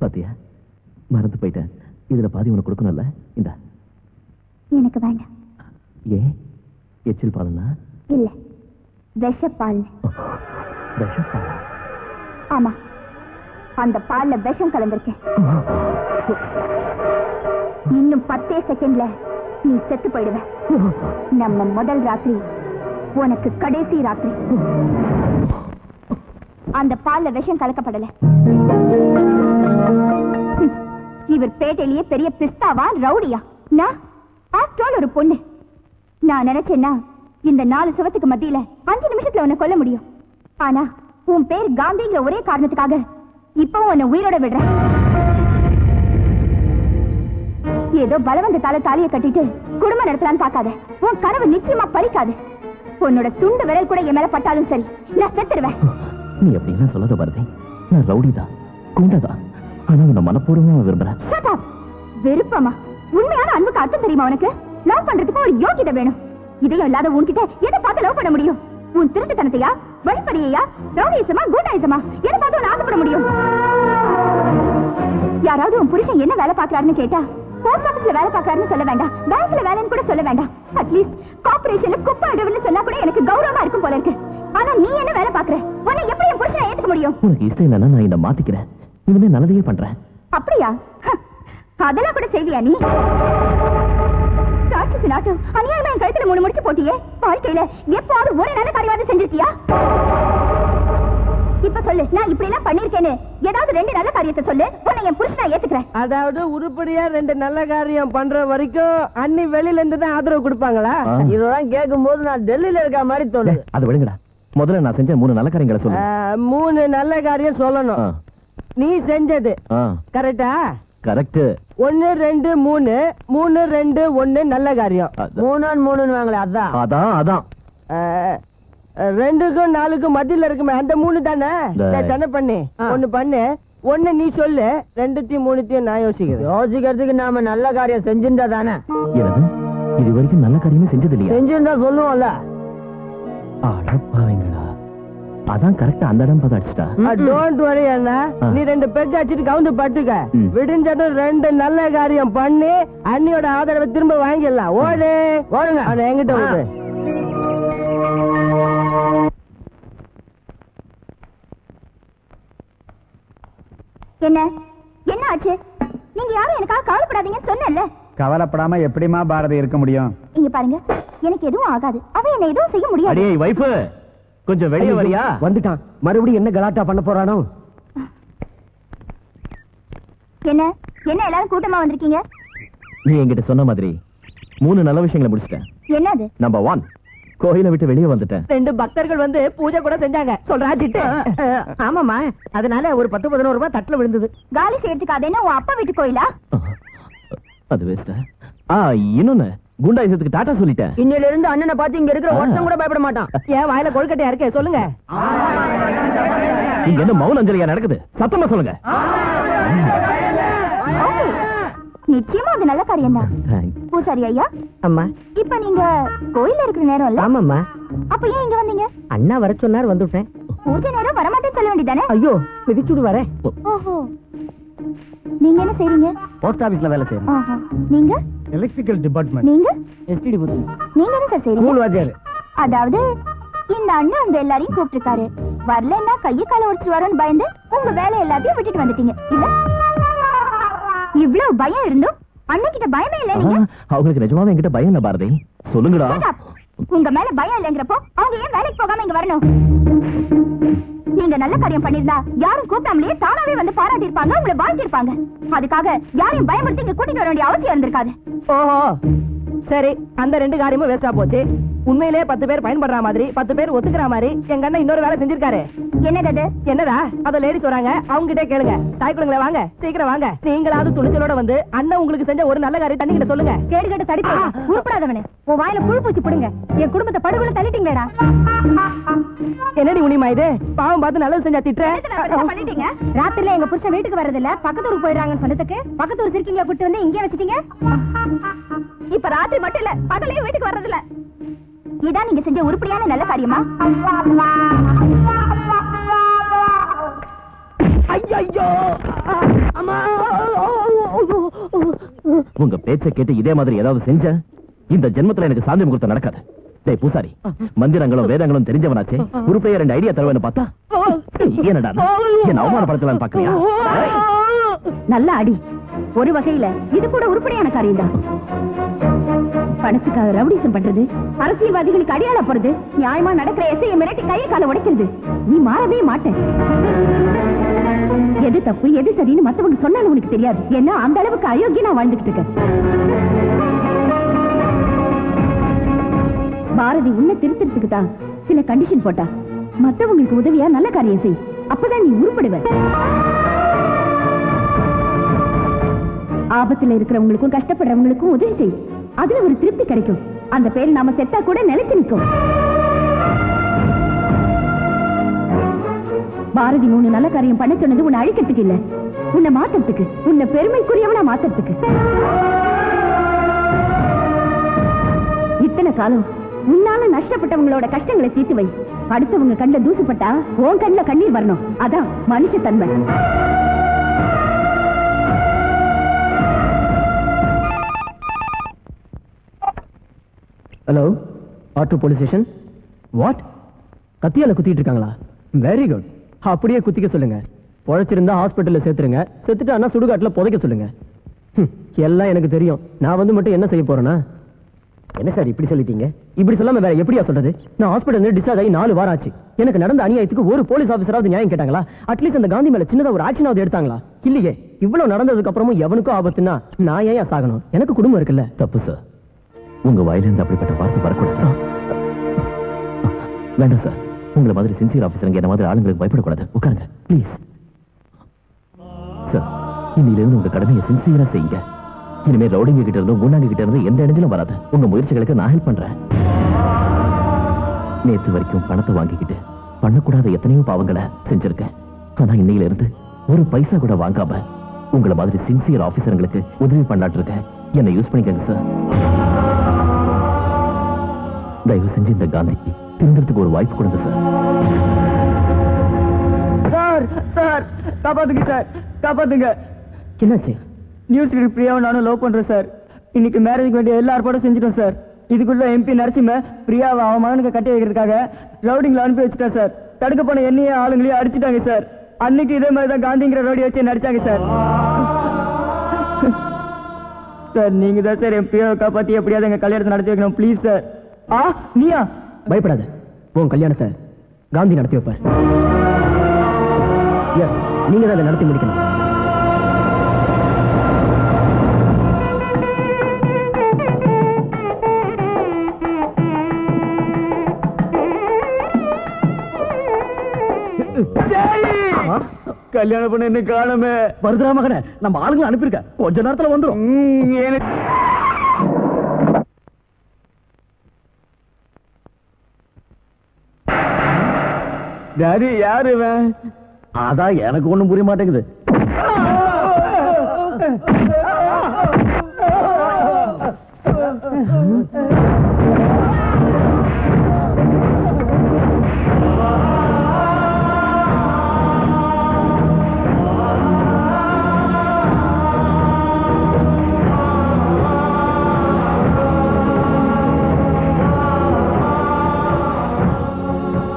பாத்தியா, மறந்து போயிட்டேன். இதுல பாதி உனக்கு கொடுக்கணும்ல, இந்த
எனக்கு வேண்டாம்.
ஏன்? எச்சில் பாலுனா?
இல்ல, விஷப்பால்.
விஷப்பால்?
ஆமா, அந்த பால்ல விஷம் கலந்திருக்கேன். இன்னும் 10 செகண்ட்ல நீ செத்து போயிடுவ. நம்ம முதல் ராத்திரி உனக்கு கடைசி ராத்திரி. அந்த பால்ல விஷம் கலக்கப்படல. இவர் பேட்டையிலேயே பெரிய பிஸ்தாவா ரவுடியா? நான் ஆஃப்டர் ஆல் ஒரு பொண்ணு. நான் நினைச்சேன்னா இந்த 4 சுவத்துக்கு மத்தியில 5 நிமிஷத்துல உன்னை கொல்ல முடியும். ஆனா உன் பேர் காந்திங்கிற ஒரே காரணத்துக்காக இப்பவும் உன்னை உயிரோட விடுறேன். ஏதோ பலவந்தத்தால தாலியை கட்டிட்டு குடும்பம் நடத்தலான்னு பார்க்காத. உன் கனவு நிச்சயமா பறிக்காது. உன்னோட துண்டு விரல் கூட என் மேல பட்டாலும் சரி, நான் செத்துருவேன்.
நீ அப்படின்னா சொல்லாத பாரதி. நான் ரவுடிதான், குண்டதான். ஆனா உன்னை மனப்பூர்வமா விரும்புறேன்.
விருப்பமா? உண்மையான அன்புக்கு அர்த்தம் தெரியுமா உனக்கு? லவ் பண்றதுக்கு ஒரு யோகிதை வேணும். இதையும் இல்லாத உன்கிட்ட எதை பார்த்து லவ் பண்ண முடியும்? உன் திருட்டுத்தனத்தையா, வழிப்படியா, ரவுடிசமா, கூட்டாயிசமா, எதை பார்த்து உன்னை ஆசைப்பட முடியும்? யாராவது உன் புருஷன் என்ன வேலை பார்க்கறாருன்னு கேட்டா போஸ்ட் ஆபீஸ்ல வேலை பார்க்கறாருன்னு சொல்ல வேண்டாம், பேங்க்ல வேலைன்னு கூட சொல்ல வேண்டாம். அட்லீஸ்ட் கார்ப்பரேஷன்ல குப்பை அடவுன்னு சொன்னா கூட எனக்கு கௌரவமா இருக்கும் போல இருக்கு. ஆனா நீ என்ன வேலை பார்க்கற? உன்னை எப்படி என் புருஷனை ஏத்துக்க முடியும்?
உனக்கு இஷ்டம் இல்லைன்னா நான் என்ன மாத்திக்கிறேன். இனிமே நல்லதையே பண்றேன்.
அப்படியா? அதெல்லாம் கூட செய்வியா நீ? ராட்சசி நாட்டு அநியாயமா என் கழுத்துல 3 முடிச்சு போட்டியே. வாழ்க்கையில எப்போது ஒரு நல்ல காரியமாவது செஞ்சிருக்கியா? இப்ப சொல்லு, நான் இப்படி எல்லாம் பண்ணிருக்கேன்னு ஏதாவது 2 நல்ல காரியத்தை சொல்லு. உன்னை என் புருஷனா ஏத்துக்கிறேன்.
அதாவது உருப்படியா 2 நல்ல காரியம் பண்ற வரைக்கும் அண்ணி வெளியில இருந்து தான் ஆதரவு கொடுப்பாங்களா? இதெல்லாம் கேட்கும் போது நான் டெல்லியில இருக்க மாதிரி தோணுது.
அது விடுங்கடா. முதல்ல நான் செஞ்ச 3 நல்ல காரியங்களை சொல்லு.
3 நல்ல காரியம் சொல்லணும். நீ செஞ்சது கரெக்டா?
கரெக்ட்.
1 2 3 3 2 1 நல்ல காரியம். 3 3 வாங்களே, அதான்
அதான் அதான்
2க்கும் 4க்கும் மத்தியில இருக்குமே அந்த 3 தானே? தானே பண்ணு. 1 பண்ணு. 1 நீ சொல்லு, 2த்தையும் 3த்தையும் நான் யோசிக்கிறேன். யோசிக்கிறதுக்கு நாம நல்ல காரியம் செஞ்சிருந்தா தானே?
என்னது? இது வரைக்கும் நல்ல காரியமே செஞ்சது இல்லையா?
செஞ்சிருந்தா சொல்லுவோம்ல.
அடப்பாவீங்களா, அதான் கரெக்டா அந்த இடம் பார்த்து அடிச்சிட்டா.
டோன்ட் வரி அண்ணா, நீ 2 பெக் அடிச்சிட்டு கவுந்து பட்டுக்க. விடிஞ்சதும் 2 நல்ல காரியம் பண்ணி அண்ணியோட ஆதரவை திரும்ப வாங்கிடலாம். ஓடு ஓடுங்க. அவனை எங்கிட்ட ஓடு.
என்ன என்ன ஆச்சு? நீங்க யாரும் எனக்காக கவலைப்படாதீங்கன்னு சொன்னேன்ல.
கவலைப்படாம எப்படிமா பாரதி இருக்க முடியும்?
இங்க பாருங்க, எனக்கு எதுவும் ஆகாது. அவன் என்ன எதுவும் செய்ய முடியாது.
அடே வைஃப், கொஞ்சம் வெளியே வரியா?
வந்துட்டான். மறுபடியும் என்ன கலாட்டா பண்ண போறானோ?
என்ன என்ன எல்லாரும் கூட்டமா வந்திருக்கீங்க?
நீ என்கிட்ட சொன்ன மாதிரி 3 நல்ல விஷயங்களை முடிச்சிட்டேன்.
என்னது?
நம்பர் 1, கோயிலை விட்டு வெளியே வந்துட்டேன்.
2 பக்தர்கள் வந்து பூஜை கூட செஞ்சாங்க. சொல்றாச்சிட்டு.
ஆமாமா, அதனால ஒரு 10-11 ரூபாய் தட்டுல விழுந்தது.
காலி செய்யறதுக்கு அது என்ன உன் அப்பா வீட்டு கோயிலா?
அது வேஸ்டா. இன்னொன்னு, குண்டாயிசத்துக்கு டாட்டா சொல்லிட்டேன்.
இன்னையில இருந்து அண்ணனை பார்த்து இங்க இருக்கிற ஒருத்தன் கூட பயப்பட மாட்டான். ஏன் வாயில கொழுக்கட்டையா இருக்கே? சொல்லுங்க.
இங்க என்ன மௌன அஞ்சலியா நடக்குது? சத்தமா சொல்லுங்க.
நிச்சயமா அது நல்ல காரியம் தான். பூசாரி ஐயா,
அம்மா,
இப்ப நீங்க கோயில்ல இருக்கிற நேரம் இல்ல?
ஆமாம்மா.
அப்ப ஏன் இங்க வந்தீங்க?
அண்ணா வர சொன்னார், வந்துட்டேன்.
பூஜை நேரம் வரமாட்டேன்னு சொல்ல வேண்டியதானே?
ஐயோ, மிதிச்சுடு வரேன்.
ஓஹோ, நீங்க என்ன செய்றீங்க?
போஸ்ட் ஆபீஸ்ல வேலை செய்யறேன்.
ஆஹா, நீங்க?
Electrical department.
நீங்க?
STD booth.
நீங்க என்ன சார் செய்றீங்க?
ஸ்கூல் வாத்தியார்.
அதாவது இந்த அண்ணன் உங்க எல்லாரையும் கூப்பிட்டுருக்காரு. வரலன்னா கையை காலை உடைச்சு வரோன்னு பயந்து உங்க வேலை எல்லாத்தையும் விட்டுட்டு வந்துட்டீங்க இல்ல? இவ்வளவு பயம் இருந்தும் அண்ணன்கிட்ட பயமே இல்ல நீங்க?
அவங்களுக்கு நிஜமாவே என்கிட்ட பயம் இல்ல பாரதி. சொல்லுங்கடா.
உங்க மேல பயம் இல்லங்கிறப்போ அவங்க ஏன் வேலைக்கு போகாம இங்க வரணும்? நீங்க நல்ல காரியம் பண்ணிருந்தா யாரும் கூப்பிடாமலேயே தானாவே வந்து பாராட்டி இருப்பாங்க, உங்களை வாழ்த்தி இருப்பாங்க. அதுக்காக யாரையும் பயமுறுத்தி இங்க கூட்டிட்டு வர வேண்டிய அவசியம் இருந்திருக்காது.
ஓஹோ, சரி, அந்த 2 காரியமும் வேஸ்டா போச்சு. உண்மையிலே 10 பேர் பயன்படுற மாதிரி 10 பேர் ஒத்துக்கிற மாதிரி எங்க அண்ணன் இன்னொரு வேலை செஞ்சிருக்காரு.
என்னது?
என்னடா? அத லேடிஸ் வராங்க, அவங்க கிட்டே கேளுங்க. தாய்க்குழுங்களே வாங்க, சீக்கிரம் வாங்க. நீங்களாவது துணிச்சலோட வந்து அண்ணன் உங்களுக்கு செஞ்ச ஒரு நல்ல காரியம் தண்ணி கிட்ட சொல்லுங்க.
கேடு கேட்டு தடிப்பா, உருப்படாதவனே, உன் வாயில புழு பூச்சி புடுங்க. என் குடும்பத்தை படுகொலை தள்ளிட்டீங்களேடா.
என்னடி உனிமா இது? பாவம் பார்த்து நல்லது செஞ்சா திட்டுற
பண்ணிட்டீங்க. ராத்திரில எங்க புருஷன் வீட்டுக்கு வரதில்ல, பக்கத்து ஊருக்கு போயிடுறாங்கன்னு சொன்னதுக்கு பக்கத்து ஊர் சிரிக்கிங்க கூட்டு வந்து இங்கே வச்சிட்டீங்க. இப்ப ராத்திரி மட்டும் இல்ல, பகலையும் வீட்டுக்கு வர்றதில்ல. இதான் நீங்க செஞ்ச உருப்படியான நல்ல காரியமா?
ஐயோ,
உங்க பேச்சை கேட்டு இதே மாதிரி ஏதாவது செஞ்ச இந்த ஜென்மத்துல எனக்கு சாந்தி முகூர்த்தம் நடக்காது. டேய் பூசாரி, மந்திரங்களும் வேதங்களும் தெரிஞ்சவனாச்சே, உருப்படியா 2 ஐடியா தருவேன்னு பார்த்தா என்னடா என்ன அவமானப்படுத்தலான்னு பாக்குறியா?
நல்ல அடி. ஒரு வகையில இது கூட உருப்படியான காரியம் தான். பணத்துக்காக ரவுடிசம் பண்றது, அரசியல்வாதிகளுக்கு அடியாள போறது, நியாயமா நடக்கிற எஸ்ஐயை மிரட்டி கையை கால உடைக்கிறது, நீ மாறவே மாட்டேன். எது தப்பு எது சரின்னு மத்தவங்க சொன்னாலும் உனக்கு தெரியாது. ஏன்னா அந்த அளவுக்கு அயோக்கியனா வாழ்ந்துகிட்டு இருக்க. பாரதி உன்னை திருத்தறதுக்கு தான் சில கண்டிஷன் போட்டா. மத்தவங்களுக்கு உதவியா நல்ல காரியம் செய், அப்பதான் நீ உருப்படுவ. ஆபத்துல இருக்கிறவங்களுக்கும் கஷ்டப்படுறவங்களுக்கும் உதவி செய், அதுல ஒரு திருப்தி கிடைக்கும். அந்த பேர் நாம செத்தா கூட நிலைச்சு நிற்கும். பாரதி 3 நல்ல காரியம் பண்ண சொன்னது உன்னை அழிக்கிறதுக்கு இல்ல, உன்னை மாத்துறதுக்கு, உன்னை பெருமைக்குரியவனா மாத்துறதுக்கு. இத்தனை காலம் உன்னால நஷ்டப்பட்டவங்களோட கஷ்டங்களை தீர்த்து வை. அடுத்தவங்க கண்ட தூசுப்பட்டா உன் கண்ணுல கண்ணீர் வரணும். அதான் மனுஷ தன்மை.
Hello, auto police station. What? கத்தியால குத்திட்டு இருக்காங்களா? Very good. அப்படியே குத்திக்க சொல்லுங்க. பொழைச்சிருந்தா ஹாஸ்பிட்டல்ல சேர்த்துருங்க, செத்துட்டு அண்ணா சுடுகாட்டுல புதைக்க சொல்லுங்க. எல்லாம் எனக்கு தெரியும். நான் வந்து மட்டும் என்ன செய்ய போறேன்னா? என்ன சார் இப்படி சொல்லிட்டீங்க? இப்படி சொல்லாம வேற எப்படியா சொல்றது? நான் ஹாஸ்பிட்டல் டிஸ்சார்ஜ் ஆகி 4 வாரம் ஆச்சு. எனக்கு நடந்த அநியாயத்துக்கு ஒரு போலீஸ் ஆபீசராவது நியாயம் கேட்டாங்களா? அட்லீஸ்ட் அந்த காந்தி மேல சின்னதா ஒரு ஆக்ஷனாவது எடுத்தாங்களா? இல்லையே. இவ்வளவு நடந்ததுக்கு அப்புறமும் எவனுக்கும் ஆபத்துன்னா நான் ஏன் சாகணும்? எனக்கு குடும்பம் இருக்குல்ல.
தப்பு சார், உங்க வாயிலிருந்து அப்படிப்பட்ட வார்த்தை வரக்கூடாது. வேண்டாம் சார், உங்களை மாதிரி சின்சியர் ஆபீசருங்க என்ன மாதிரி ஆளுங்களுக்கு பயப்படக்கூடாது. உட்காருங்க ப்ளீஸ். சார், இன்னிலிருந்து உங்க கடமையை சின்சியரா செய்யுங்க. இனிமே ரவுடிங்க கிட்ட இருந்து முன்னாடி கிட்ட இருந்து எந்த இடத்திலும் வராது. உங்க முயற்சிகளுக்கு நான் ஹெல்ப் பண்றேன். நேற்று வரைக்கும் பணத்தை வாங்கிக்கிட்டு பண்ணக்கூடாத எத்தனையோ பாவங்களை செஞ்சிருக்கேன். ஆனா இன்னையில இருந்து ஒரு பைசா கூட வாங்காம உங்களை மாதிரி சின்சியர் ஆபீசருங்களுக்கு உதவி பண்ணாட்டு இருக்கேன். என்னை யூஸ் பண்ணிக்கங்க சார். தயவு செஞ்சு இந்த காந்திக்கு திருந்தறதுக்கு ஒரு வாய்ப்பு கொடுங்க சார்.
சார் சார் காப்பாத்துங்க சார், காப்பாத்துங்க. என்னாச்சு? நியூஸ் பிரியாவை நானும் லவ் பண்றேன் சார். இன்னைக்கு மேரேஜ்க்கு வேண்டிய எல்லா ஏற்பாடும் செஞ்சுட்டோம் சார். இதுக்குள்ள எம்பி நரசிம்ம பிரியாவை அவன் மகனுக்கு கட்டி வைக்கிறதுக்காக ரவுடிங்களை அனுப்பி வச்சுட்டா சார். தடுக்க போன என்னையே ஆளுங்களையும் அடிச்சுட்டாங்க சார். அன்னைக்கு இதே மாதிரி தான் காந்திங்கிற ரவுடி வச்சு நடிச்சாங்க சார். சார் நீங்க தான் சார் என் பிரியாவை காப்பாத்தி எப்படியாவது எங்க கல்யாணத்தை நடத்தி வைக்கணும் ப்ளீஸ் சார். நீயா? பயப்படாத, உன் கல்யாணத்தை காந்தி நடத்தி வைப்பார். எஸ், நீங்க தான் அதை நடத்தி முடிக்கணும். கல்யாணம் பண்ண என்ன காணமே? வருதுரா மகனே, நம்ம ஆளுங்களை அனுப்பியிருக்க, கொஞ்ச நேரத்துல வந்துரும். டாடி யாரு இவன்?
அதான் எனக்கு ஒண்ணும் புரிய மாட்டேங்குது.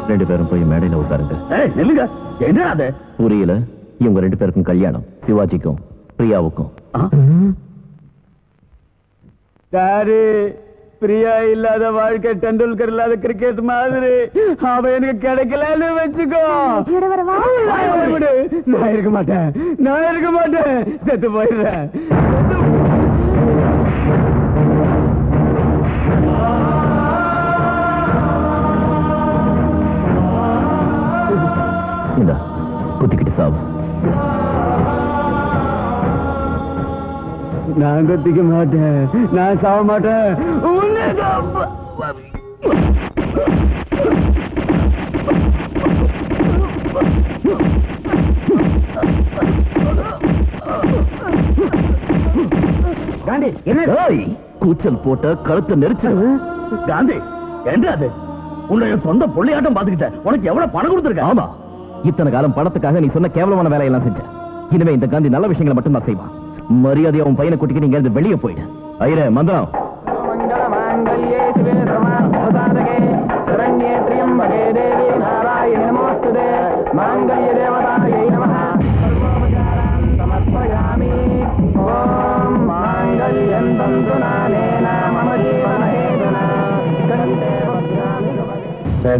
ரெண்டு பேரும் போய் மேடையில உட்காருங்க.
நில்லுங்க. என்ன அது?
புரியல. இவங்க 2 பேருக்கும் கல்யாணம், சிவாஜிக்கும் பிரியாவுக்கும்.
டாடி
பிரியா இல்லாத வாழ்க்கை டெண்டுல்கர் இல்லாத கிரிக்கெட் மாதிரி அவ எனக்கு கிடைக்கலன்னு வச்சுக்கோ. நான் இருக்க மாட்டேன், செத்து போயிடுறேன்.
இந்த குத்திக்கிட்டு சாவு.
நான் குத்திக்க மாட்டேன், நான் சாவ மாட்டேன்.
காந்தி என்ன கூச்சல் போட்ட கழுத்தை நெரிச்சு. காந்தி என்றாது உன்னுடைய சொந்த பொள்ளையாட்டம் பாத்துக்கிட்ட. உனக்கு எவ்வளவு பணம் கொடுத்துருக்க? ஆமா, இத்தனை காலம் பணத்துக்காக நீ சொன்ன கேவலமான வேலையெல்லாம் செஞ்ச. இனிமே இந்த காந்தி நல்ல விஷயங்களை மட்டும் தான் செய்வான். மரியாதையா உன் பையனை கூட்டிட்டு நீங்க இருந்து வெளியே போயிடு. ஐயரே மந்திரம்.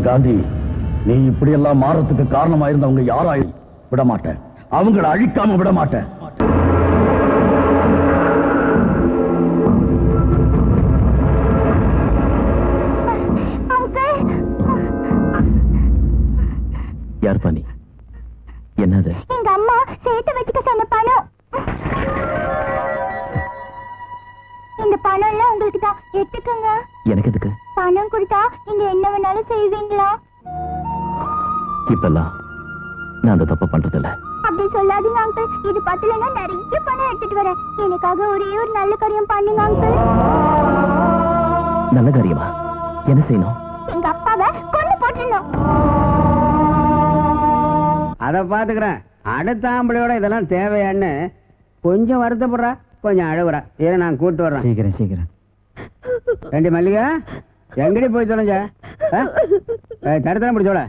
காந்தி, நீ இப்படி எல்லாம் மாறத்துக்கு காரணமாயிருந்தவங்க யாராயும் விட மாட்டேன். அவங்களை அழிக்காம விட மாட்டேன்.
யார் பண்ணி? என்னது?
எங்க அம்மா சேர்த்து வச்சுக்க சொன்ன பணம். இந்த பணம் எல்லாம் உங்களுக்கு தான், எடுத்துக்கங்க.
எனக்கு எதுக்கு?
பணம் கொடுத்தா நீங்க என்ன வேணாலும் செய்வீங்களா?
இப்பெல்லாம் நான் அந்த தப்ப பண்றதில்ல.
அப்படி சொல்லாதீங்க அங்கிள். இது பத்தலன்னா நிறைய பணம் எடுத்துட்டு வரேன். எனக்காக ஒரே ஒரு நல்ல காரியம் பண்ணுங்க அங்கிள்.
நல்ல காரியமா? என்ன செய்யணும்?
எங்க அப்பாவை கொண்டு போட்டுடணும்.
அத பாத்துக்கிறேன். அடுத்த ஆம்பளையோட இதெல்லாம் தேவையான்னு கொஞ்சம் வருத்தப்படுறா, கொஞ்சம் அழுகுறா. இதை நான் கூட்டு வர்றேன்.
சீக்கிரம்.
ரெண்டு மல்லிகா எங்கடி போய் தொலைஞ்ச? தடுத்தன முடிச்சோட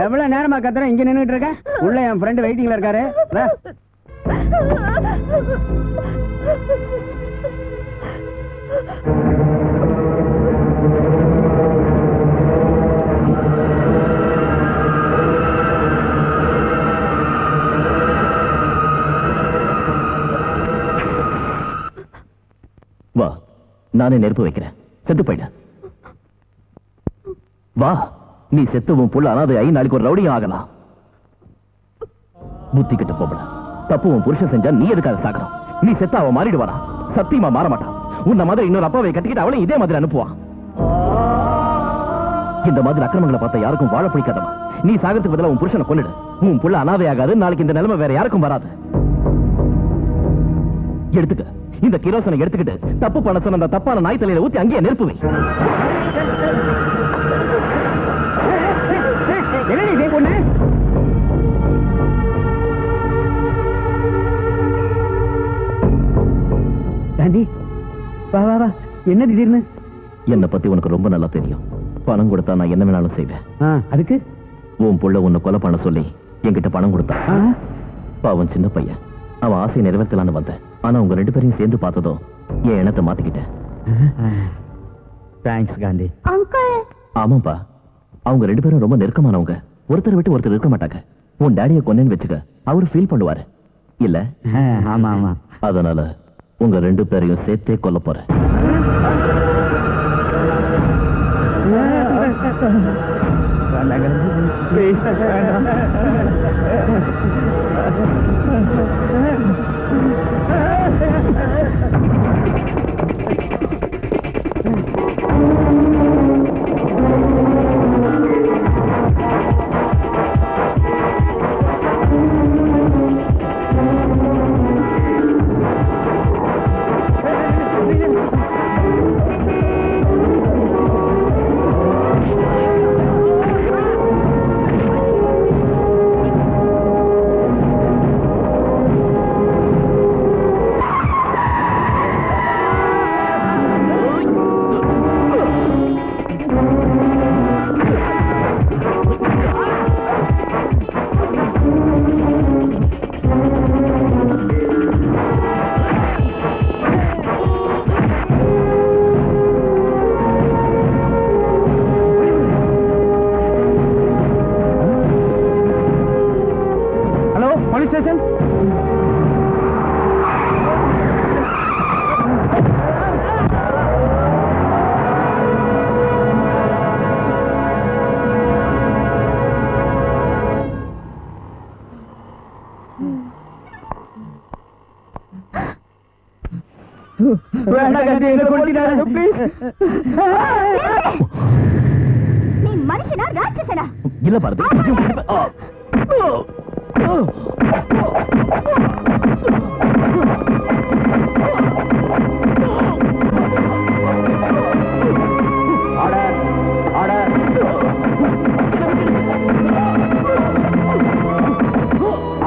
எவ்வளவு நேரமா கத்துறேன், இங்க நின்றுட்டு இருக்க. உள்ள என் ஃப்ரெண்டு வெயிட்டிங்ல இருக்காரு.
வா, நானே நெருப்பு வைக்கிறேன். செத்து போயிட. வா, நீ செத்துவும் புள்ள அனாதை ஆகி நாளைக்கு ஒரு ரவுடியும் ஆகலாம். புத்தி கிட்ட போகல. தப்புவும் புருஷன் செஞ்சா நீ எதுக்காக சாகணும்? நீ செத்த அவன் மாறிடுவானா? சத்தியமா மாற மாட்டான். உன்ன மாதிரி இன்னொரு அப்பாவை கட்டிக்கிட்டு அவளையும் இதே மாதிரி அனுப்புவான். இந்த மாதிரி அக்கிரமங்களை பார்த்தா யாருக்கும் வாழ பிடிக்காதமா. நீ சாகத்துக்கு பதிலா உன் புருஷனை கொன்னுடு. உன் புள்ள அனாதை ஆகாது. நாளைக்கு இந்த நிலைமை வேற யாருக்கும் வராது. எடுத்துக்க, இந்த கிரோசனை எடுத்துக்கிட்டு தப்பு பண்ண சொன்ன அந்த தப்பான நாய் தலையில ஊத்தி அங்கேயே நெருப்பு வை.
என்ன திடீர்னு?
என்னை பத்தி உனக்கு ரொம்ப நல்லா தெரியும். பணம் கொடுத்தா நான் என்ன வேணாலும் செய்வேன்.
அதுக்கு
உன் புள்ள உன்னை கொலை பண்ண சொல்லி என்கிட்ட பணம் கொடுத்தான். பாவன் சின்ன பையன். அவன் ஆசையை நிறைவேற்றலான்னு வந்தேன். ஆனா உங்க ரெண்டு பேரையும் சேர்ந்து பார்த்ததும் என் எண்ணத்தை மாத்திக்கிட்டேன்.
தேங்க்ஸ் காந்தி.
அங்கிள்.
ஆமாப்பா, அவங்க ரெண்டு பேரும் ரொம்ப நெருக்கமானவங்க. ஒருத்தர் விட்டு ஒருத்தர் இருக்க மாட்டாங்க. உன் டாடியை கொன்னேன்னு வச்சுக்க, அவரு ஃபீல் பண்ணுவாரு இல்ல?
ஆமா.
அதனால உங்க ரெண்டு பேரையும் சேர்த்தே கொல்ல போறேன்.
ஸ்டேஷன்.
நீ மனுஷனா ராட்சசனா?
இல்ல Bharathi.
Order order.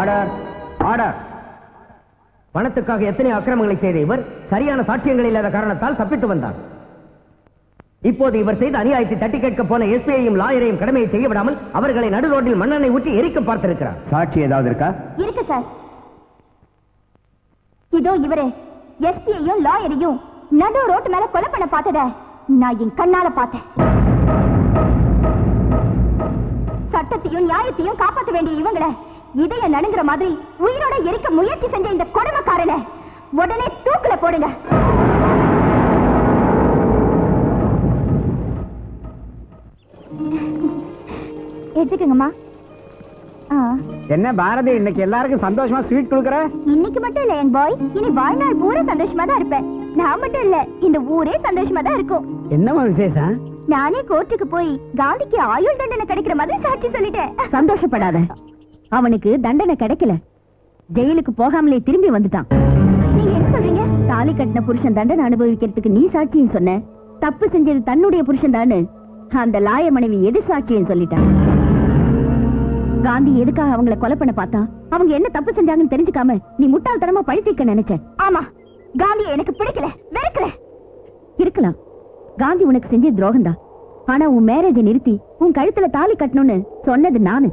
Order order. பணத்துக்காக எத்தனை அக்கிரமங்களை செய்த இவர் சரியான சாட்சியங்கள் இல்லாத காரணத்தால் தப்பித்து வந்தார். இப்போது இவர் செய்த அநியாயத்தை தட்டி கேட்க போன எஸ்பியையும் லாயரையும் கடமையை செய்ய விடாமல் அவர்களை நடு ரோட்டில் மண்ணெண்ணை ஊற்றி எரிக்க பார்த்திருக்கிறார். சாட்சி ஏதாவது இருக்கா?
இருக்கு சார். இதோ இவரே எஸ்பியையும் லாயரையும் நடு ரோட்டு மேல கொலை பண்ண பார்த்தத நான் என் கண்ணால பார்த்தேன். சட்டத்தையும் நியாயத்தையும் காப்பாற்ற வேண்டிய இவங்களை இதய நடுங்கிற மாதிரி உயிரோட எரிக்க முயற்சி செஞ்ச இந்த கொடுமைக்காரனை உடனே தூக்குல போடுங்க. எடுத்துக்கங்கம்மா.
என்ன பாரதி, இன்னைக்கு எல்லாருக்கும் சந்தோஷமா ஸ்வீட் கொடுக்கற?
இன்னைக்கு மட்டும் இல்ல என் பாய், இனி வாழ்நாள் பூரா சந்தோஷமா தான் இருப்பேன். நான் மட்டும் இல்ல, இந்த ஊரே சந்தோஷமா தான் இருக்கும்.
என்னமா விசேஷம்?
நானே கோர்ட்டுக்கு போய் காந்திக்கு ஆயுள் தண்டனை கிடைக்கிற மாதிரி சாட்சி சொல்லிட்டேன்.
சந்தோஷப்படாத, அவனுக்கு தண்டனை கிடைக்கல, ஜெயிலுக்கு போகாமலே திரும்பி வந்துட்டான்.
நீங்க என்ன சொல்றீங்க?
தாலி கட்டின புருஷன் தண்டனை அனுபவிக்கிறதுக்கு நீ சாட்சியும் சொன்ன, தப்பு செஞ்சது தன்னுடைய புருஷன் தானு அந்த லாய மனைவி எது சாட்சியும் சொல்லிட்டான். காந்தி எதுக்காக அவங்கள கொலை பண்ண பார்த்தா? அவங்க என்ன தப்பு செஞ்சாங்கன்னு தெரிஞ்சுக்காம நீ முட்டாள்தனமா பழித்திருக்க நினைச்ச.
ஆமா, காந்தி எனக்கு பிடிக்கல, வெறுக்கல.
இருக்கலாம், காந்தி உனக்கு செஞ்ச துரோகம் தான். ஆனா உன் மேரேஜை நிறுத்தி உன் கழுத்துல தாலி கட்டணும்னு சொன்னது நானு.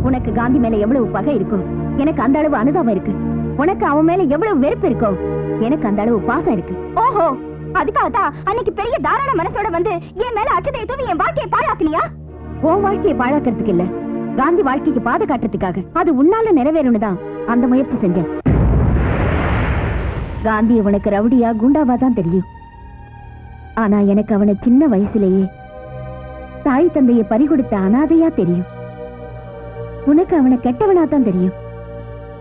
உனக்கு காந்தி மேல எவ்வளவு பகை இருக்கோ எனக்கு அந்த அளவு அனுதாபம் இருக்கு. உனக்கு அவன் மேல எவ்வளவு வெறுப்பு இருக்கோ எனக்கு அந்த அளவு பாசம் இருக்கு.
ஓஹோ, அதுக்காகத்தான் அன்னைக்கு பெரிய தாராள மனசோட வந்து என் மேல அச்சத்தை தூவி என் வாழ்க்கையை பாழாக்குனியா?
உன் வாழ்க்கையை பாழாக்கிறதுக்கு இல்ல, காந்தி வாழ்க்கைக்கு பாதை காட்டுறதுக்காக. அது உன்னால நிறைவேறணும்தான் அந்த முயற்சி செஞ்சேன். காந்தி உனக்கு ரவுடியா குண்டாவா தான் தெரியும். ஆனா எனக்கு அவனை சின்ன வயசுலயே தாய் தந்தையை பறிகொடுத்த அனாதையா தெரியும். உனக்கு அவனை கெட்டவனா தான் தெரியும்.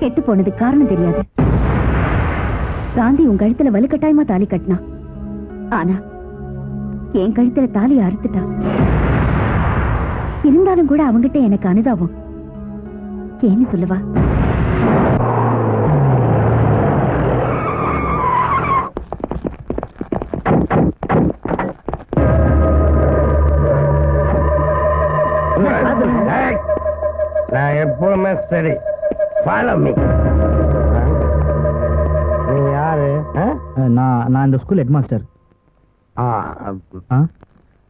கெட்டு போனது காரணம் தெரியாது. காந்தி உன் கழுத்துல வலுக்கட்டாயமா தாலி கட்டினா, ஆனா என் கழுத்துல தாலி அறுத்துட்டான். இருந்தாலும் கூட அவங்கிட்ட எனக்கு அனுதாபம். ஏன்னு சொல்லுவா?
நான் எப்பவுமே சரி. Follow me. நீ யாரு?
நான் இந்த ஸ்கூல் ஹெட் மாஸ்டர்.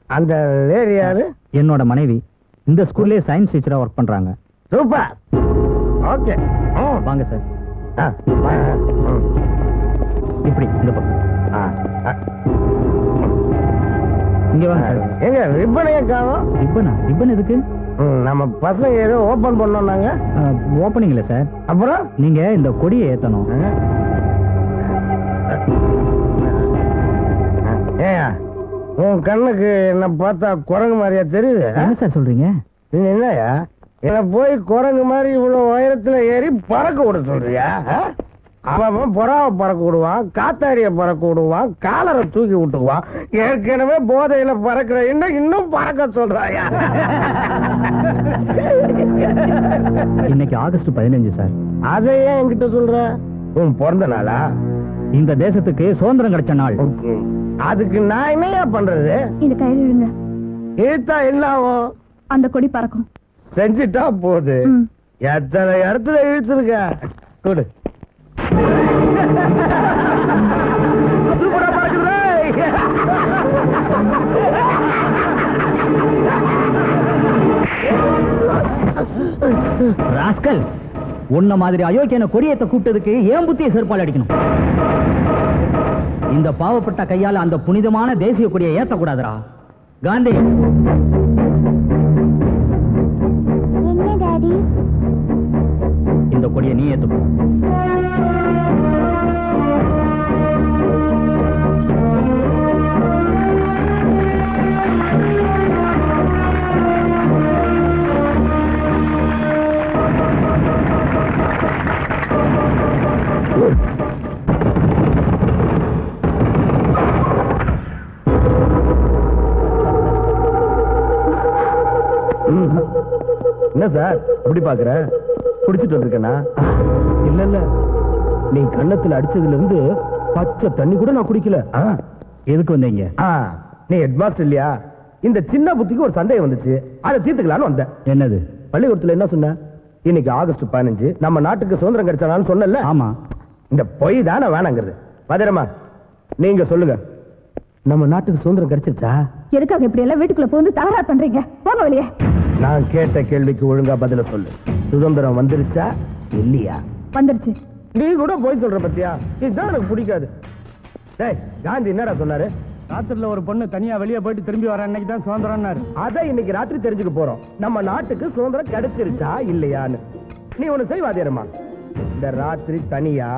அந்த லேடி யாரு?
என்னோட மனைவி. இந்த ஸ்கூல்லே சயின்ஸ் டீச்சரா ஒர்க் பண்றாங்க.
சூப்பர். ஓகே,
வாங்க சார். இப்படி இந்த பக்கம் இங்க வாங்க சார்.
எங்க ரிப்பனையே காணோம்?
ரிப்பன் எதுக்கு?
நம்ம பசங்க ஏதோ ஓபன் பண்ணோம்னாங்க.
ஓப்பனிங் இல்ல சார்.
அப்புறம்
நீங்க இந்த கொடியை ஏத்தணும்.
ஏயா, உன் கண்ணுக்கு என்ன பார்த்தா குரங்கு மாதிரியா தெரியுது?
என்ன சார் சொல்றீங்க?
நீங்க என்னயா என்ன போய் குரங்கு மாதிரி இவ்வளவு உயரத்துல ஏறி பறக்க விட சொல்றியா? அவன் புறாவை பறக்க விடுவான், காத்தாடிய பறக்க விடுவான், காலரை தூக்கி விட்டுக்குவான். ஏற்கனவே போதையில பறக்கிற இன்னும் பறக்க சொல்றாயா?
இன்னைக்கு ஆகஸ்ட் 15 சார்.
அதை ஏன் என்கிட்ட சொல்ற? உன் பிறந்த நாளா?
இந்த தேசத்துக்கு சுதந்திரம் கிடைச்ச நாள்.
அதுக்கு நான் என்னையா பண்றது?
இந்த கையில் விழுங்க.
இழுத்தா என்னாவும்
அந்த கொடி பறக்கும்.
செஞ்சுட்டா போகுது. எத்தனை இடத்துல இழுத்துருக்க கொடு. சூப்பரா பறக்குது.
ராஸ்கல், உன்ன மாதிரி அயோக்கியன கொடியத்தை கூப்பிட்டதுக்கு ஏன் புத்திய செருப்பால் அடிக்கணும்? இந்த பாவப்பட்ட கையால அந்த புனிதமான தேசிய கொடியை ஏத்தக்கூடாதுரா. காந்தி,
என்ன டாடி?
கொடியை நீ ஏத்துக்கோ.
என்ன சார் இப்படி பாக்குற? குடிச்சிட்டு வந்திருக்கேனா? இல்ல இல்ல, நீ கண்ணத்துல அடிச்சதுல இருந்து பச்சை தண்ணி கூட நான் குடிக்கல.
எதுக்கு வந்தீங்க?
நீ ஹெட் மாஸ்டர் இல்லையா? இந்த சின்ன புத்திக்கு ஒரு சந்தேகம் வந்துச்சு, அதை தீர்த்துக்கலான்னு வந்தேன்.
என்னது?
பள்ளிக்கூடத்துல என்ன சொன்ன? இன்னைக்கு ஆகஸ்ட் 15 நம்ம நாட்டுக்கு சுதந்திரம் கிடைச்சாலும் சொன்னல.
ஆமா.
இந்த பொய் தானே வேணாங்கிறது. பதரமா நீங்க சொல்லுங்க, நம்ம நாட்டுக்கு சுதந்திரம் கிடைச்சிருச்சா?
எதுக்காக இப்படி எல்லாம் வீட்டுக்குள்ள போந்து தகராறு பண்றீங்க? போங்க வெளியே.
நான் கேட்ட கேள்விக்கு ஒழுங்கா பதில சொல்லு. சுதந்திரம் வந்துருச்சா இல்லையா?
வந்துருச்சு.
நீ கூட போய் சொல்ற பத்தியா? இதுதான் எனக்கு பிடிக்காது. டேய், காந்தி என்னடா சொன்னாரு?
ராத்திரில ஒரு பொண்ணு தனியா வெளியே போயிட்டு திரும்பி வர அன்னைக்கு தான் சுதந்திரம்னாரு.
அதை இன்னைக்கு ராத்திரி தெரிஞ்சுக்க போறோம், நம்ம நாட்டுக்கு சுதந்திரம் கிடைச்சிருச்சா இல்லையான்னு. நீ ஒண்ணு செய்வாதேரமா, இந்த ராத்திரி தனியா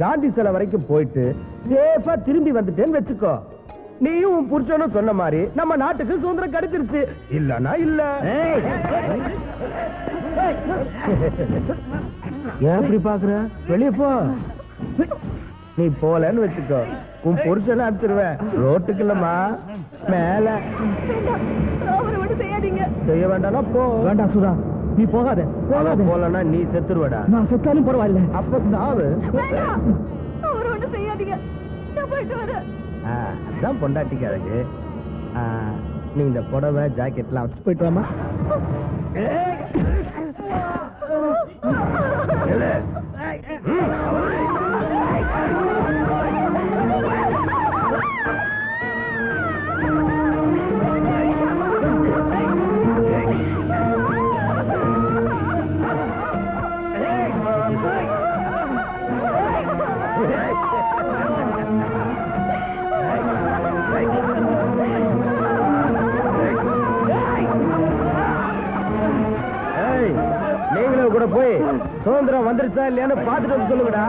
காந்தி சிலை வரைக்கும் போயிட்டு சேஃபா திரும்பி வந்துட்டேன்னு வச்சுக்கோ. நீயும் உன் புருஷனும் சொன்ன மாதிரி நம்ம நாட்டுக்கு சுதந்திரம் கிடைச்சிருச்சு. இல்லனா இல்ல. ஏன் இப்படி பாக்குற? வெளியே போ. நீ போலன்னு வச்சுக்கோ, உன் புருஷனை அனுப்பிச்சிருவேன். ரோட்டுக்கு இல்லம்மா, மேல. செய்ய வேண்டாம். போ.
வேண்டாம் சுதா, நீ போகாத.
போலன்னா நீ செத்துருவடா.
நான் செத்தாலும் பரவாயில்ல.
அப்ப சாவு.
செய்யாதீங்க, நான் போயிட்டு வரேன்.
அதான் பொண்டாட்டிக்கு அழகு. நீ இந்த புடவை ஜாக்கெட்லாம் வச்சு போயிட்டு வாமா. நீங்களும் கூட போய் சுதந்திரம் வந்துருச்சா இல்லையான்னு பார்த்துட்டு வந்து சொல்லுங்கடா.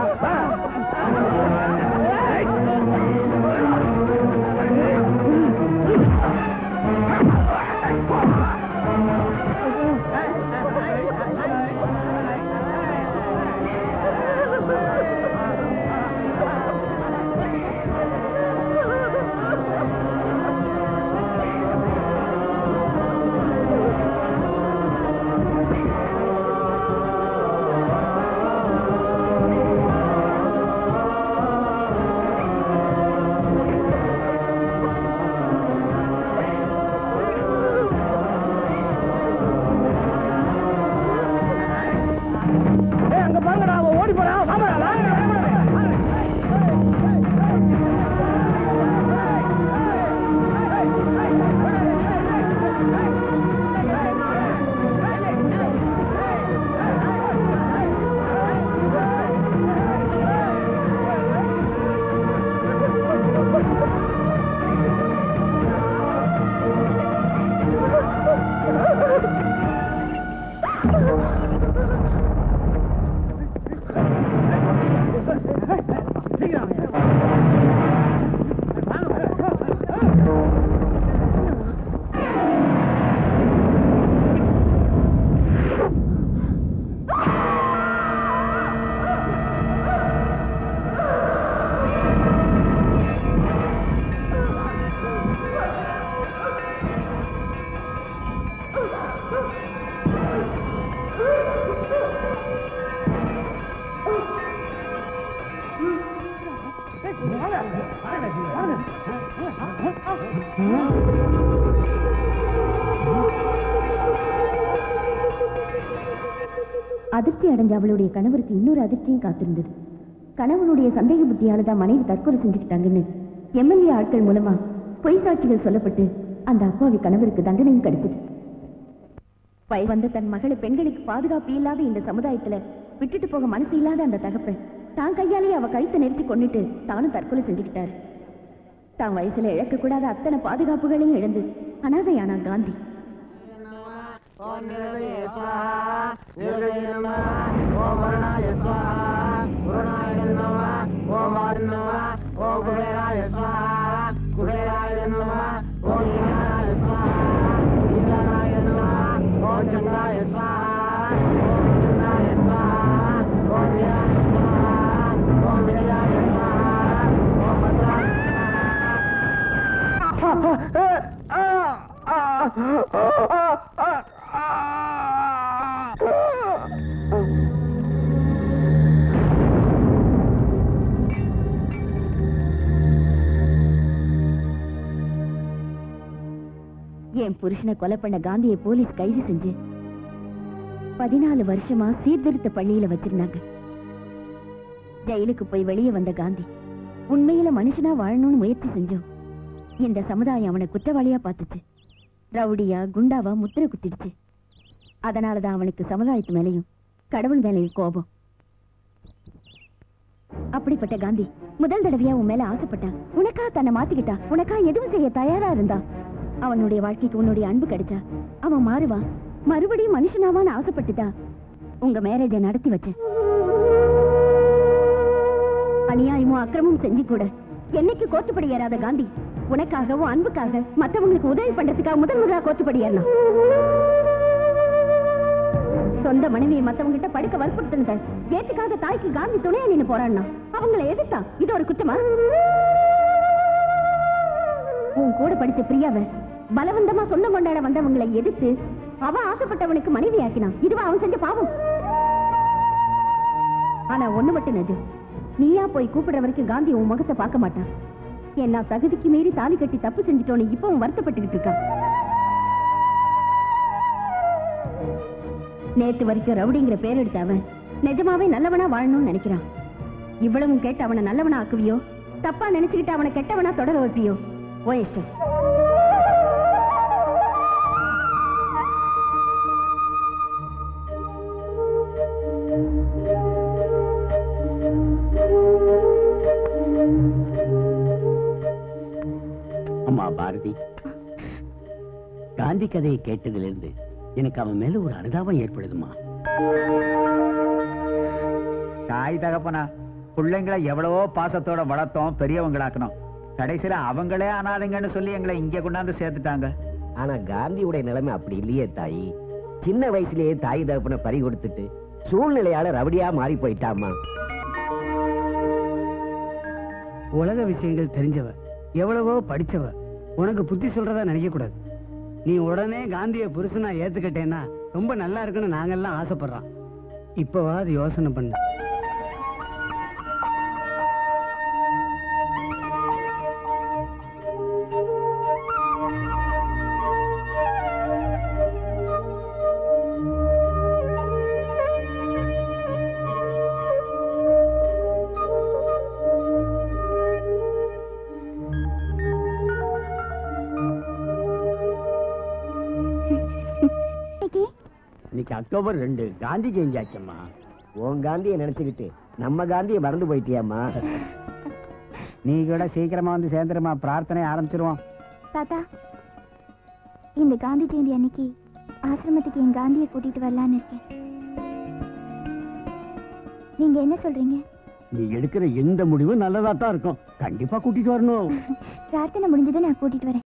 அதிர்ச்சி அடைஞ்ச அவளுடைய கணவருக்கு இன்னொரு அதிர்ச்சியும் காத்திருந்தது. கணவனுடைய சந்தேக புத்தியால தான் மனைவி தற்கொலை செஞ்சுக்கிட்டாங்கன்னு எம்எல்ஏ ஆட்கள் மூலமா பொய் சாட்சிகள் சொல்லப்பட்டு அந்த அப்பாவி கணவருக்கு தண்டனையும் கிடைச்சது. வந்த தன் மகளை பெண்களுக்கு பாதுகாப்பு இல்லாத இந்த சமுதாயத்துல விட்டுட்டு போக மனசு இல்லாத அந்த தகப்பன் தான் கையாலேயே அவ கழுத்தை நிறுத்தி கொண்டுட்டு தானும் தற்கொலை செஞ்சுக்கிட்டாரு. தான் வயசுல இழக்கக்கூடாத அத்தனை பாதுகாப்புகளையும் இழந்து அனாதையானா காந்தி.
ஓம் நிரதயே ஸ்வாஹா நிரதயே நமः ஓம் வருணாய ஸ்வாஹா வருணாய நமः ஓம் ஆதித்யாய நமः ஓம் குபேராய ஸ்வாஹா குபேராய நமः ஓம் ஈசானாய ஸ்வாஹா ஈசானாய நமः ஓம் சண்டாய ஸ்வாஹா ஓம் சண்டாய ஸ்வாஹா ஓம் விஜயாய ஸ்வாஹா ஓம் விஜயாய ஸ்வாஹா ஓம் பத்ராய
என் புருஷனை கொலை பண்ண காந்தியை போலீஸ் கைது செஞ்சு 14 வருஷமா சீர்திருத்த பள்ளியில வச்சிருந்தாங்க. ஜெயிலுக்கு போய் வெளியே வந்த காந்தி உண்மையில மனுஷனா வாழணும்னு முயற்சி செஞ்சோம். இந்த சமுதாயம் அவனை குற்றவாளியா பார்த்துச்சு. ரவுடியா குண்டாவா முத்திரை குத்திடுச்சு. அதனாலதான் அவனுக்கு சமுதாயத்து மேலையும் கடவுள் மேலையும் கோபம். அப்படிப்பட்ட காந்தி முதல் தடவையா உன் மேல ஆசைப்பட்டா, உனக்கா தன்னை மாத்திக்கிட்டா, உனக்கா எதுவும் செய்ய தயாரா இருந்தா. அவனுடைய வாழ்க்கைக்கு உன்னுடைய அன்பு கிடைச்சா அவன் மாறுவான், மறுபடியும் மனுஷனாவான்னு ஆசைப்பட்டுதா உங்க மேரேஜை நடத்தி வச்சேன். அநியாயமும் அக்கிரமும் செஞ்சு கூட என்னைக்கு கோட்டுப்படி ஏறாத காந்தி உனக்காகவும் அன்புக்காக மத்தவங்களுக்கு உதவி பண்றதுக்காக முதல்ல கோட்டுப்படி ஏறலாம். சொந்த மனைவியை மத்தவங்க கிட்ட படுக்க வற்புறுத்தினத ஏத்துக்காக தாய்க்கு காந்தி துணையா நின்னு போறான்னா அவங்களை எதிர்த்தா இது ஒரு குற்றமா? உன் கூட படிச்ச பிரியாவை பலவந்தமா சொந்தம் கொண்டாட வந்தவங்களை எதிர்த்து அவ ஆசைப்பட்டவனுக்கு மனைவி ஆக்கினான். இதுவா அவன் செஞ்ச பாவம்? ஆனா ஒண்ணு மட்டும் நிஜம், நீயா போய் கூப்பிடுற வரைக்கும் காந்தி உன் முகத்தை பார்க்க மாட்டான். என்ன தகுதிக்கு மீறி தாலி கட்டி தப்பு செஞ்சுட்டோன்னு இப்ப அவன் வருத்தப்பட்டுக்கிட்டு இருக்கான். நேத்து வரைக்கும் ரவுடிங்கிற பேர் எடுத்த அவன் நிஜமாவே நல்லவனா வாழணும்னு நினைக்கிறான். இவ்வளவும் கேட்டு அவனை நல்லவனா ஆக்குவியோ, தப்பா நினைச்சுக்கிட்டு அவனை கெட்டவனா தொடர வைப்பியோ? ஓ இஷ்டம்.
அம்மா பாரதி, காந்தி கதையை கேட்டதிலிருந்து எனக்கு அவன் மேல ஒரு அனுதாபம் ஏற்படுதுமா.
தாய் தகப்பனா பிள்ளைங்களை எவ்வளவோ பாசத்தோட வளர்த்தோம், பெரியவங்களாக்கணும். கடைசியில அவங்களே அனாதைங்கன்னு சொல்லி எங்களை இங்க கொண்டாந்து சேர்த்துட்டாங்க.
ஆனா காந்தியுடைய நிலைமை அப்படி இல்லையே தாயி. சின்ன வயசுலயே தாய் தகப்பனை பறி கொடுத்துட்டு சூழ்நிலையால ரவடியா மாறி போயிட்டாமா.
உலக விஷயங்கள் தெரிஞ்சவ, எவ்வளவோ படிச்சவ, உனக்கு புத்தி சொல்றதா நினைக்க கூடாது. நீ உடனே காந்திய புருஷனா ஏத்துக்கிட்டேன்னா ரொம்ப நல்லா இருக்குன்னு நாங்கெல்லாம் ஆசைப்படுறோம். இப்பவாது யோசனை பண்ணு.
இன்னைக்கு அக்டோபர் 2 காந்தி ஜெயந்தி ஆச்சம்மா. உன் காந்தியை நினைச்சுக்கிட்டு நம்ம காந்தியை மறந்து போயிட்டியாம்மா.
நீ கூட சீக்கிரமா வந்து சேர்ந்துருமா, பிரார்த்தனை ஆரம்பிச்சிருவோம்.
தாத்தா, இந்த காந்தி ஜெயந்தி அன்னைக்கு ஆசிரமத்துக்கு என் காந்தியை கூட்டிட்டு வரலான்னு இருக்கேன். நீங்க என்ன சொல்றீங்க?
நீ எடுக்கிற எந்த முடிவும் நல்லதா தான் இருக்கும். கண்டிப்பா கூட்டிட்டு வரணும்.
பிரார்த்தனை முடிஞ்சதை நான் கூட்டிட்டு வரேன்.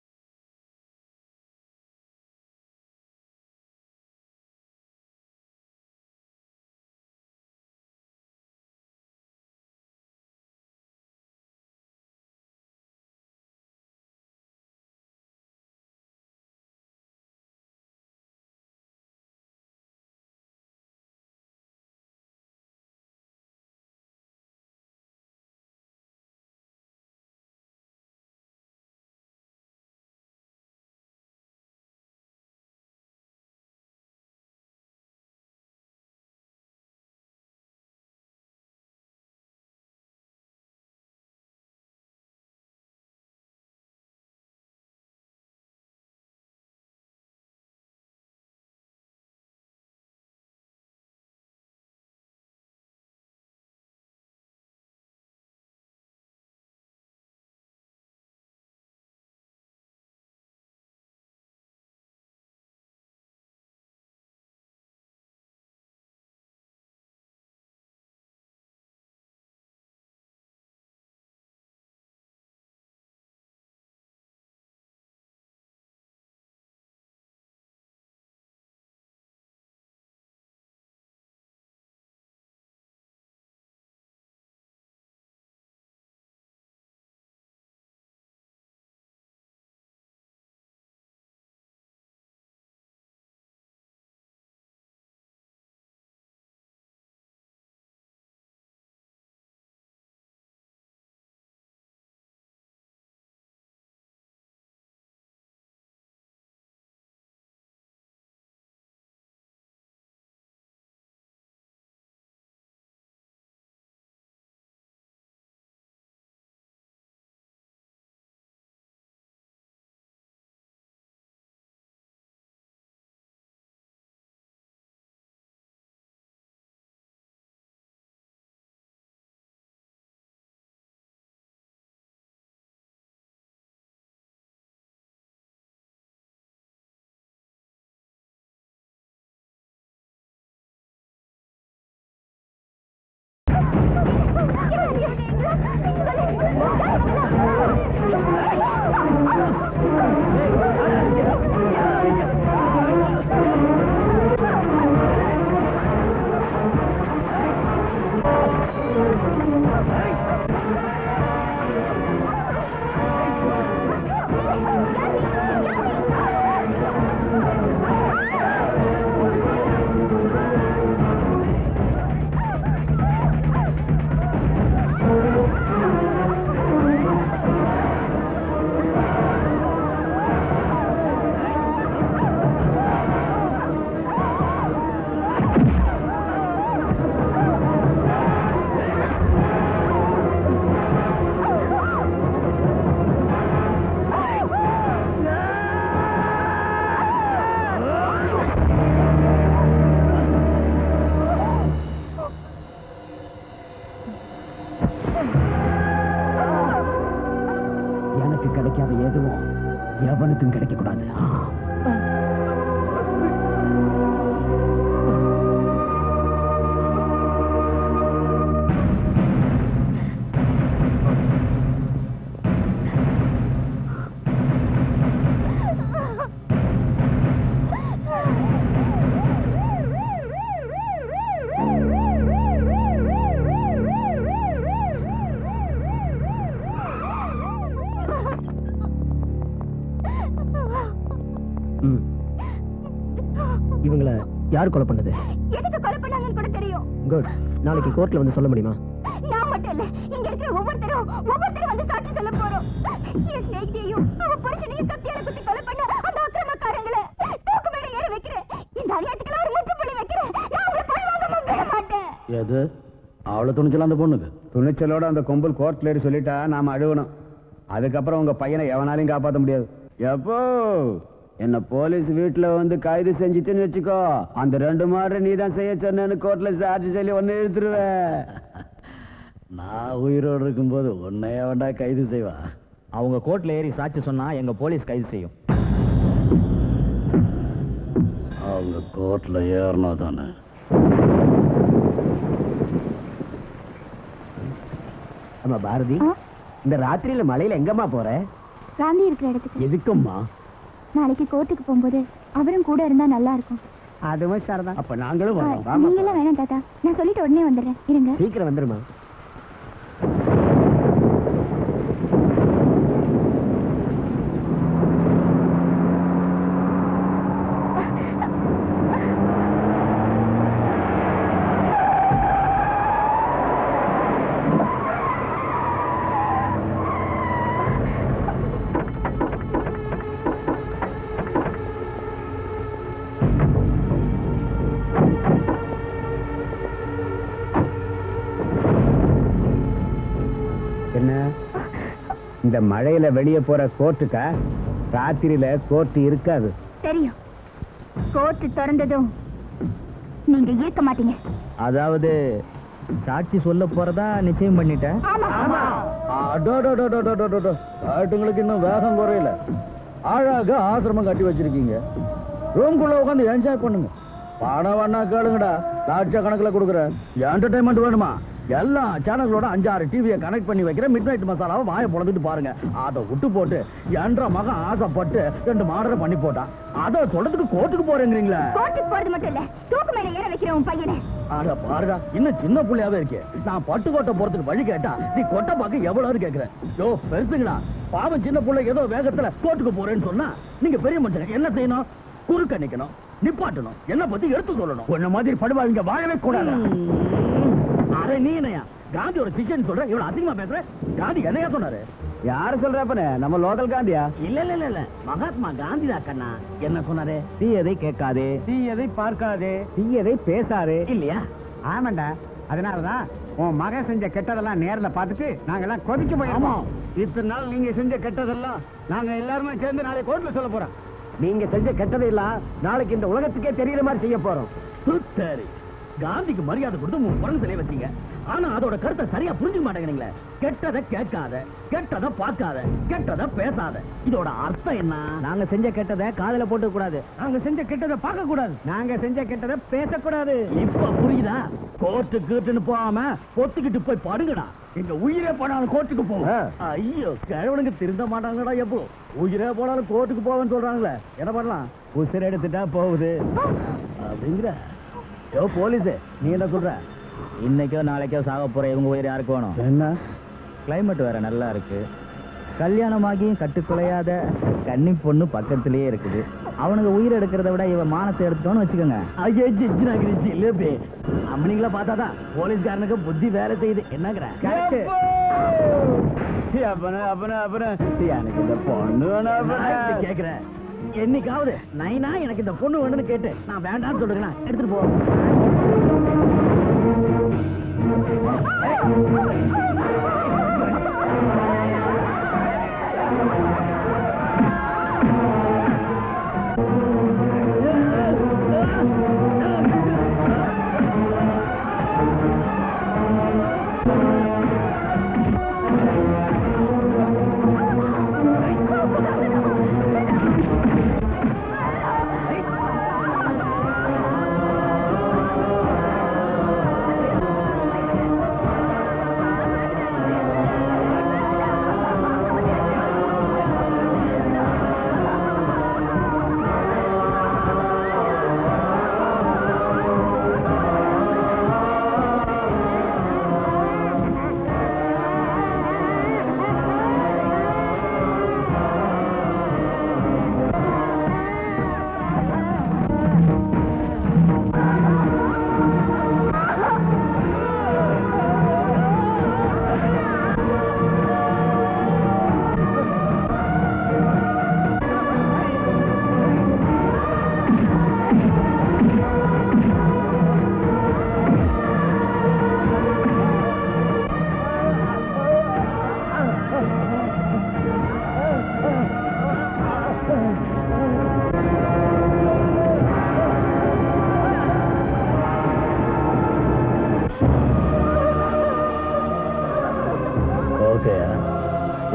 யாருக்கும் கிடைக்க கூடாது. இவங்கள யார் கொலை பண்ணது?
எதுக்கு கொலை பண்ணாங்கன்னு கூட தெரியும்.
குட். நாளைக்கு கோர்ட்ல வந்து சொல்ல முடியுமா?
நான் மட்டும் இல்ல, இங்க இருக்கிற ஒவ்வொருத்தரும் வந்து சாட்சி சொல்ல போறோம். என் ஸ்நேகிதியையும் அவ புருஷனையும் கத்தியால குத்தி கொலை பண்ண அந்த அக்கிரமக்காரங்களை தூக்கு மேல ஏற வைக்கிறேன். இந்த அநியாயத்துக்கு ஒரு முற்றுப்புள்ளி வைக்கிறேன். நான் அவளை பழி வாங்காம விட மாட்டேன்.
எது அவளை துணிச்சல அந்த பொண்ணுக்கு?
துணிச்சலோட அந்த கொம்பல் கோர்ட்ல ஏறி சொல்லிட்டா நாம அழுவணும். அதுக்கப்புறம் உங்க பையனை எவனாலையும் காப்பாற்ற முடியாது. எப்போ என்ன போலீஸ் வீட்டுல வந்து கைது செஞ்சுட்டுன்னு வச்சுக்கோ, அந்த 2 மாடு நீ தான் செய்ய சொன்னு கோர்ட்ல சாட்சி சொல்லி ஒன்னு எழுத்துருவேன்.
நான் உயிரோடு இருக்கும்போது உன்னைய வேண்டா கைது செய்வா?
அவங்க கோர்ட்ல ஏறி சாட்சி சொன்னா எங்க போலீஸ் கைது செய்யும்.
அவங்க கோர்ட்ல ஏறினா தானே.
ஆமா பாரதி, இந்த ராத்திரியில மலையில எங்கம்மா போற?
காந்தி இருக்கிற இடத்துக்கு.
எதுக்கும்மா?
நாளைக்கு கோர்ட்டுக்கு போகும்போது அவரும் கூட இருந்தா நல்லா இருக்கும்.
அதுவும் சரிதான்.
அப்ப நாங்களும் வரோம்.
நீங்க எல்லாம் வேணாம் தாத்தா, நான் சொல்லிட்டு உடனே வந்துடுறேன். இருங்க.
சீக்கிரம் வந்துருமா.
என்ன இந்த மழையில வெளியே போற கோர்ட்டுக்கா? ராத்திரியில கோர்ட்டு இருக்காது.
தெரியும். கோர்ட்டு திறந்ததும் நீங்க இருக்க மாட்டீங்க.
அதாவது சாட்சி சொல்ல போறதா நிச்சயம் பண்ணிட்டேன்.
ஆட்டுங்களுக்கு இன்னும் வேகம் குறையல. அழகா ஆசிரமம் கட்டி வச்சிருக்கீங்க. ரூம்குள்ள உட்காந்து என்ஜாய் பண்ணுங்க. பணம் வேணா கேளுங்கடா, லட்சக்கணக்கில் கொடுக்குறேன். என்டர்டைன்மெண்ட் வேணுமா? எல்லா சேனல்களோட 5-6 டிவியை கனெக்ட் பண்ணி வைக்கிற மிட் நைட் மசாலாவை வாயை பொழந்துட்டு பாருங்க. அதை விட்டு போட்டு என்ற மகன் ஆசைப்பட்டு 2 மாடரை பண்ணி போட்டான். அதை சொல்றதுக்கு கோர்ட்டுக்கு போறேங்கிறீங்களா?
கோர்ட்டுக்கு போறது மட்டும் இல்ல, தூக்கு மேல ஏற வைக்கிற உன் பையனை.
அட பாருடா, இன்னும் சின்ன புள்ளையாவே இருக்கே. நான் பட்டுக்கோட்டை போறதுக்கு வழி கேட்டா நீ கொட்டை பாக்க எவ்வளவு கேக்குறேன். யோ பெருசுங்களா, பாவம் சின்ன புள்ளை ஏதோ வேகத்துல கோர்ட்டுக்கு போறேன்னு சொன்னா நீங்க பெரிய மனுஷங்க என்ன செய்யணும்? குறுக்க நிக்கணும், நிப்பாட்டணும், என்ன பத்தி எடுத்து சொல்லணும். உன்ன மாதிரி படுவாங்க வாழவே கூடாது. அரை நீ என்னையா காந்தியோட சிஷன் சொல்ற? இவ்வளவு அசிங்கமா பேசுற? காந்தி என்னையா சொன்னாரு?
யாரு சொல்றப்ப நம்ம லோக்கல் காந்தியா?
இல்ல மகாத்மா காந்தி தான் கண்ணா. என்ன சொன்னாரு?
தீயதை கேட்காதே, தீயதை பார்க்காதே, தீயதை பேசாதே.
இல்லையா?
ஆமாண்டா. அதனாலதான் உன் மகன் செஞ்ச கெட்டதெல்லாம் நேர்ல பார்த்துட்டு நாங்கெல்லாம் கொதிக்க போயிருக்கோம்.
இத்தனை நாள் நீங்க செஞ்ச கெட்டதெல்லாம் நாங்க எல்லாருமே சேர்ந்து நாளை கோர்ட்ல சொல்ல போறோம்.
நீங்க செஞ்ச கெட்டதெல்லாம் நாளைக்கு இந்த உலகத்துக்கே தெரியற மாதிரி செய்ய போறோம்.
சரி, காந்திக்கு மரியாதை கொடுத்து உங்க குரங்கு சிலை வச்சீங்க. ஆனா அதோட கருத்தை சரியா புரிஞ்சுக்க மாட்டேங்கிறீங்களே. கெட்டதை கேட்காத, கெட்டதை பார்க்காத, கெட்டதை பேசாத. இதோட அர்த்தம் என்ன?
நாங்க செஞ்ச கெட்டதை காதுல போட்டு கூடாது,
நாங்க செஞ்ச கெட்டதை பார்க்க கூடாது,
நாங்க செஞ்ச கெட்டதை பேசக்கூடாது.
இப்ப புரியுதா? கோர்ட்டுக்கு போகாம பொத்துக்கிட்டு போய் படுங்கடா. எங்க உயிரே போனாலும் கோர்ட்டுக்கு போவோம். ஐயோ, கிழவனுக்கு திருந்த மாட்டாங்கடா. எப்போ உயிரே போனாலும் கோர்ட்டுக்கு போவேன்னு சொல்றாங்களே, என்ன பண்ணலாம்? உசிர எடுத்துட்டா போகுது அப்படிங்கிற. யோ போலீஸ், நீ என்ன சொல்ற?
இன்னைக்கோ நாளைக்கோ சாக போற இவங்க உயிர் யாருக்கு வேணும்?
என்ன
கிளைமேட் வேற நல்லா இருக்கு. கல்யாணமாகியும் கட்டுக்குலையாத கன்னி பொண்ணு பக்கத்திலேயே இருக்குது. அவனுக்கு உயிர் எடுக்கிறத விட இவன் மானத்தை எடுத்துட்டோன்னு வச்சுக்கோங்க.
அம்மனிங்களா பார்த்தாதான் போலீஸ்காரனுக்கு புத்தி வேலை செய்யுது. என்னங்கிற எனக்கு இந்த பொண்ணு கேக்குறேன். என்னைக்காவது நைனா எனக்கு இந்த பொண்ணு வேணும்னு கேட்டு நான் வேண்டாம்னு சொல்றேன். எடுத்துட்டு போ.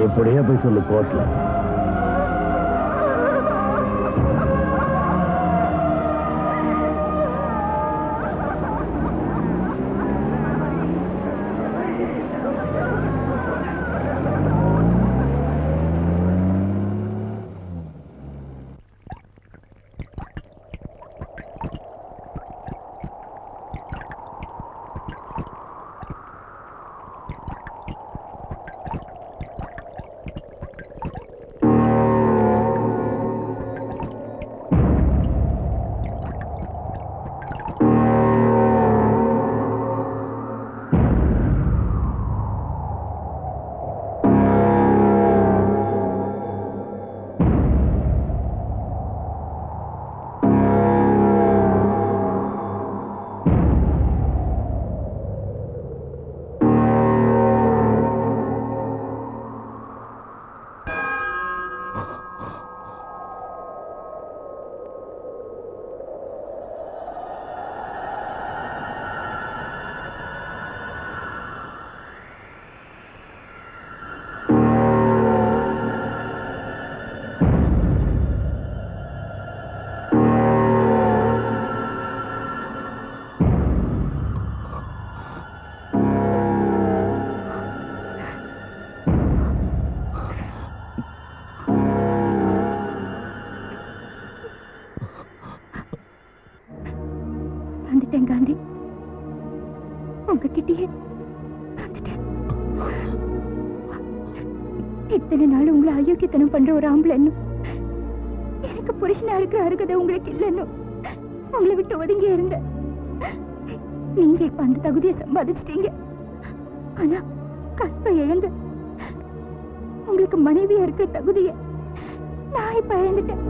இப்படியே போய் சொல்லு கோர்ட்ல.
காந்தி, உங்ககிட்டயே இத்தனை நாள் உங்களை அயோக்கியத்தனம் பண்ற ஒரு ஆம்பளைன்னு எனக்கு புருஷனா இருக்கிற அருகதை உங்களுக்கு இல்லைன்னு உங்களை விட்டு ஒதுங்கி இருந்த நீங்க இப்ப அந்த தகுதியை சம்பாதிச்சிட்டீங்க. ஆனா கற்பை இழந்து உங்களுக்கு மனைவியா இருக்கிற தகுதியை நான் இப்ப இழந்துட்டேன்.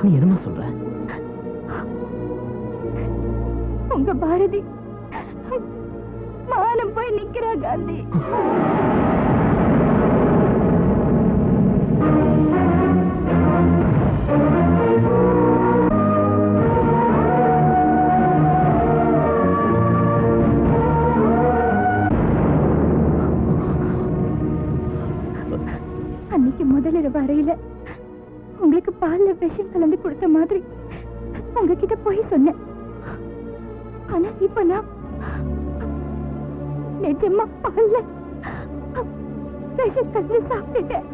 நீ என்னமா சொல்ற?
உங்க பாரதி மானம் போய் நிக்கிறா காந்தி. அன்னைக்கு முதலிரவு அறையில உங்களுக்கு பால்ல விஷம் கலந்து கொடுத்த மாதிரி உங்ககிட்ட போய் சொன்னேன். ஆனா இப்ப நான் நிஜமா பால்ல விஷம் கலந்து சாப்பிட்டுட்டேன்.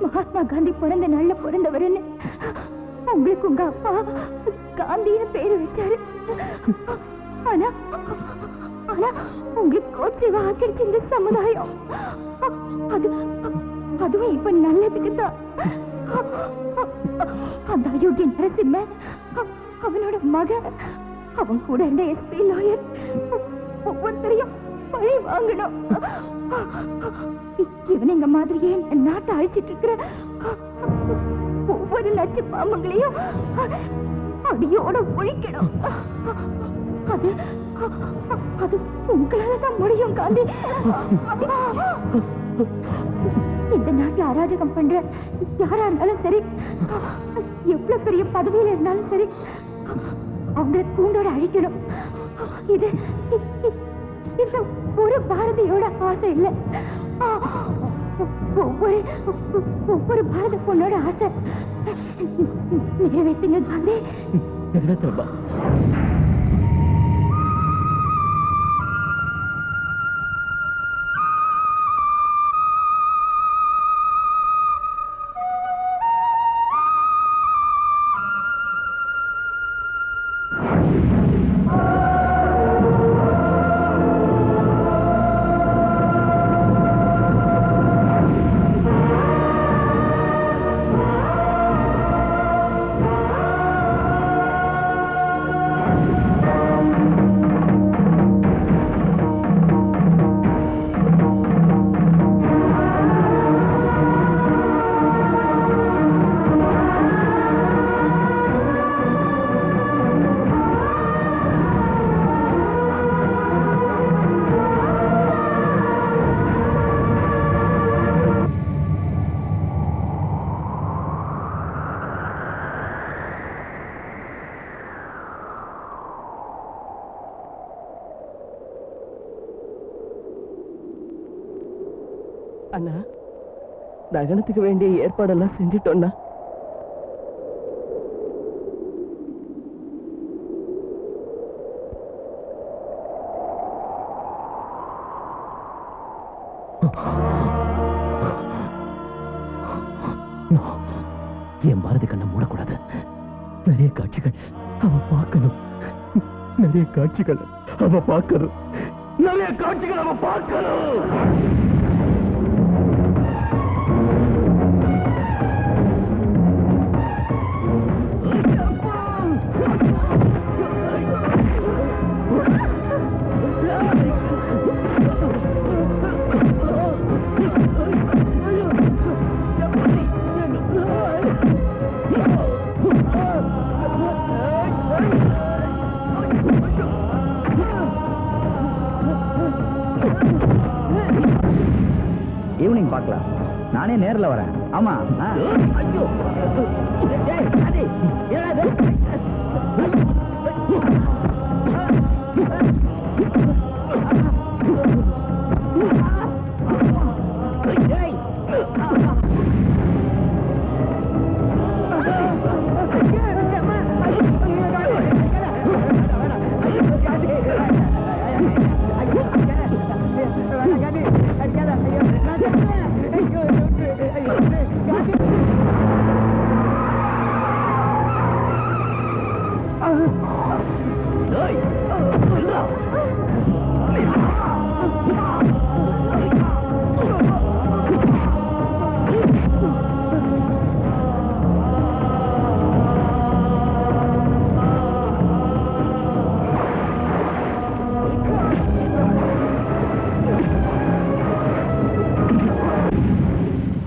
மகாத்மா காந்தி பிறந்த நாள்ல பிறந்தவருன்னு உங்களுக்கு உங்க அப்பா காந்திய பேரு வச்சாரு. ஆனா ஆனா உங்களுக்கு கோட்சேவா ஆக்கிடுச்சு இந்த சமுதாயம். அதுவும் இப்ப நல்லதுக்கு தான். அந்த அயோக்கிய நரசிம்ம அவனோட மகன் அவன் கூட இருந்த எஸ்பி லாயர் ஒவ்வொருத்தரையும் பழி வாங்கணும். இவனுங்க மாதிரியே நாட்டை அழிச்சிட்டு இருக்கிற ஒவ்வொரு நச்சு பாம்பங்களையும் அடியோட ஒழிக்கணும். அது அது உங்களால தான் முடியும் காந்தி. இந்த நாட்டுல அராஜகம் பண்ற யாரா இருந்தாலும் சரி, எவ்வளவு பெரிய பதவியில இருந்தாலும் சரி, அவங்களை கூண்டோட அழிக்கணும். இது இந்த ஒரு பாரதியோட ஆசை இல்லை, ஒவ்வொரு பாரத பொண்ணோட ஆசை. நிறைவேற்றுங்க காந்தி.
அண்ணா தகனத்துக்கு வேண்டிய ஏற்பாடெல்லாம் செஞ்சுட்டோம்னா
என் பாரதி கண்ணை மூடக்கூடாது. நிறைய காட்சிகள் அவ பார்க்கணும். நிறைய காட்சிகள் அவ பார்க்கணும். நிறைய காட்சிகள் அவ பார்க்கணும்.
ஈவினிங் பார்க்கலாம். நானே நேர்ல வரேன். ஆமா.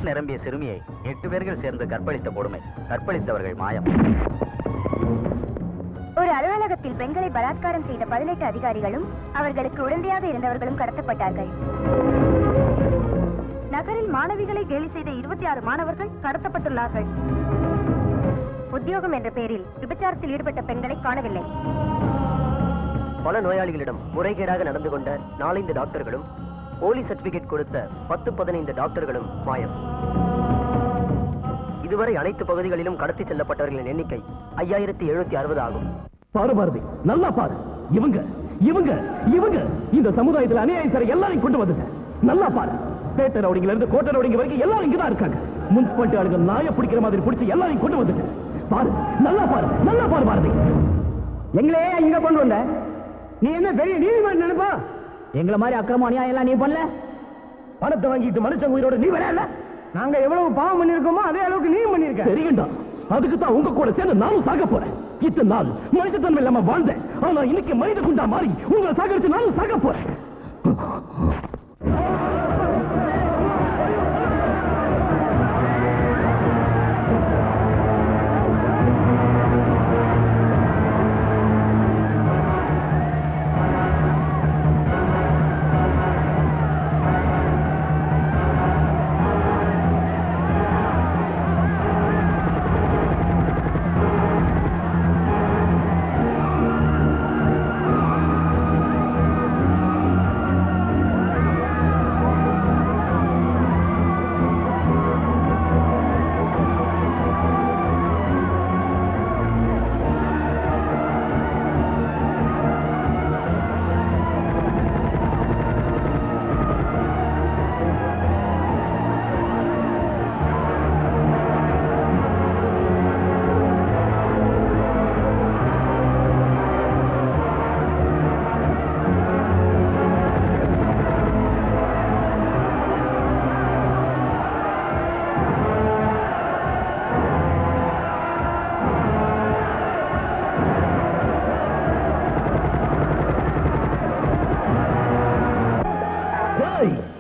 நிரம்பிய சிறுமியை 8 பேர்கள் சேர்ந்து கற்பழித்த கொடுமை. கற்பழித்தவர்கள் மாயம்.
ஒரு அலுவலகத்தில் பெண்களை பலாத்காரம் செய்த 18 அதிகாரிகளும் அவர்களுக்கு உடந்தையாக இருந்தவர்களும் கடத்தப்பட்டார்கள். நகரில் மாணவிகளை கேலி செய்த 26 மாணவர்கள் கடத்தப்பட்டுள்ளார்கள். உத்தியோகம் என்ற பெயரில் விபச்சாரத்தில் ஈடுபட்ட பெண்களை காணவில்லை.
பல நோயாளிகளிடம் முறைகேடாக நடந்து கொண்ட 4 டாக்டர்களும் போலி சர்டிபிகேட் கொடுத்த 10-15 டாக்டர்களும் மாயம். இதுவரை அனைத்து பகுதிகளிலும் கடத்தி செல்லப்பட்டவர்களின் எண்ணிக்கை 5760 ஆகும்.
பாரு பாரதி, நல்லா பாரு. இவங்க இவங்க இவங்க இந்த சமுதாயத்தில் அநியாயம் சார் எல்லாரையும் கொண்டு வந்துட்டேன். நல்லா பாரு. பேட்டை ரவுடிங்கல இருந்து கோட்டை ரவுடிங்க வரைக்கும் எல்லாரும் இங்கதான் இருக்காங்க. முனிசிபாலிட்டி ஆளுங்க நாயை பிடிக்கிற மாதிரி பிடிச்சி எல்லாரையும் கொண்டு வந்துட்டேன். பாரு, நல்லா பாரு, நல்லா பாரு பாரதி.
எங்களே இங்க கொண்டு வந்த நீ என்ன பெரிய நீதிமன்றம் நினைப்பா?
எங்களை மாதிரி அக்கிரமம் அநியாயம் எல்லாம் நீ பண்ணல.
பணத்தை வாங்கிட்டு மனுஷன் உயிரோட நீ வரல.
நாங்க எவ்வளவு பாவம் பண்ணிருக்கோமோ அதே அளவுக்கு நீ பண்ணிருக்க.
தெரியும்டா, அதுக்கு தான் உங்க கூட சேர்ந்து நானும் சாக போறேன். இத்தனை நாள் மனுஷத்தன்மை இல்லாம வாழ்ந்தேன். ஆனா இன்னைக்கு மனித குண்டா மாறி உங்களை சாகரிச்சு நானும் சாக போறேன்.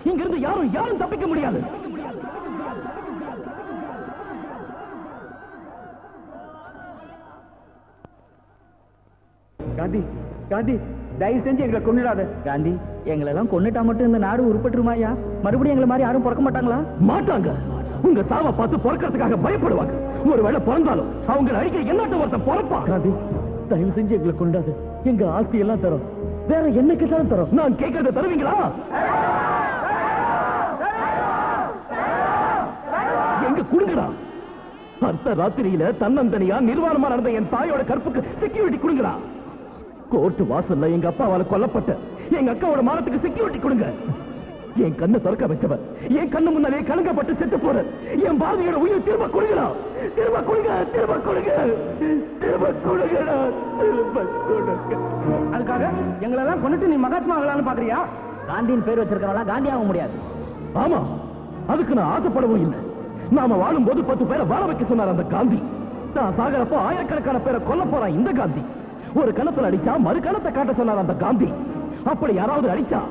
இங்கிருந்து யாரும் தப்பிக்க முடியாது.
காந்தி, காந்தி, தயவு செஞ்சு எங்களை கொண்டுடாத.
காந்தி, எங்களை எல்லாம் கொன்னுட்டா மட்டும் இந்த நாடு உருப்பட்டுருமாயா? மறுபடியும் எங்களை மாதிரி யாரும் பிறக்க மாட்டாங்களா?
மாட்டாங்க. உங்க சாவை பார்த்து பிறக்கிறதுக்காக பயப்படுவாங்க. ஒருவேளை பிறந்தாலும் அவங்க அடிக்க என்னாட்ட ஒருத்தன் பிறப்பா. காந்தி, தயவு செஞ்சு எங்களை கொண்டாது. எங்க ஆஸ்தி எல்லாம் தரும். வேற என்ன கேட்டாலும் தரும். நான் கேட்கறத தருவீங்களா? கொடுங்கடா. அர்த்த ராத்திரியில தன்னந்தனியா நிர்வாணமா நடந்த என் தாயோட கற்புக்கு செக்யூரிட்டி கொடுங்கடா. கோர்ட்டு வாசல்ல எங்க அப்பாவால கொல்லப்பட்ட எங்க அக்காவோட மானத்துக்கு செக்யூரிட்டி கொடுங்க. என் கண்ணை திறக்க வச்சவர் என் கண்ணு முன்னாலே கலங்கப்பட்டு செத்து போற என் பாரதியோட உயிர் திரும்ப கொடுங்கடா. திரும்ப கொடுங்க, திரும்ப கொடுங்க, திரும்ப கொடுங்கடா, திரும்ப கொடுங்க.
அதுக்காக எங்களெல்லாம் கொண்டுட்டு நீ மகாத்மா ஆகலான்னு பாக்குறியா?
காந்தியின் பேர் வச்சிருக்கிறவங்களா காந்தி ஆக முடியாது.
ஆமா, அதுக்கு நான் ஆசைப்படவும் இல்லை. நாம வாழும் போது 10 பேரை வாழ வைக்க சொன்னார் அந்த காந்தி. நான் சாகரப்போ ஆயிரக்கணக்கான பேரை கொல்ல போறான் இந்த காந்தி. ஒரு கணத்துல அடிச்சா மறு கணத்தை காட்ட சொன்னார் அந்த காந்தி. அப்படி யாராவது அடிச்சா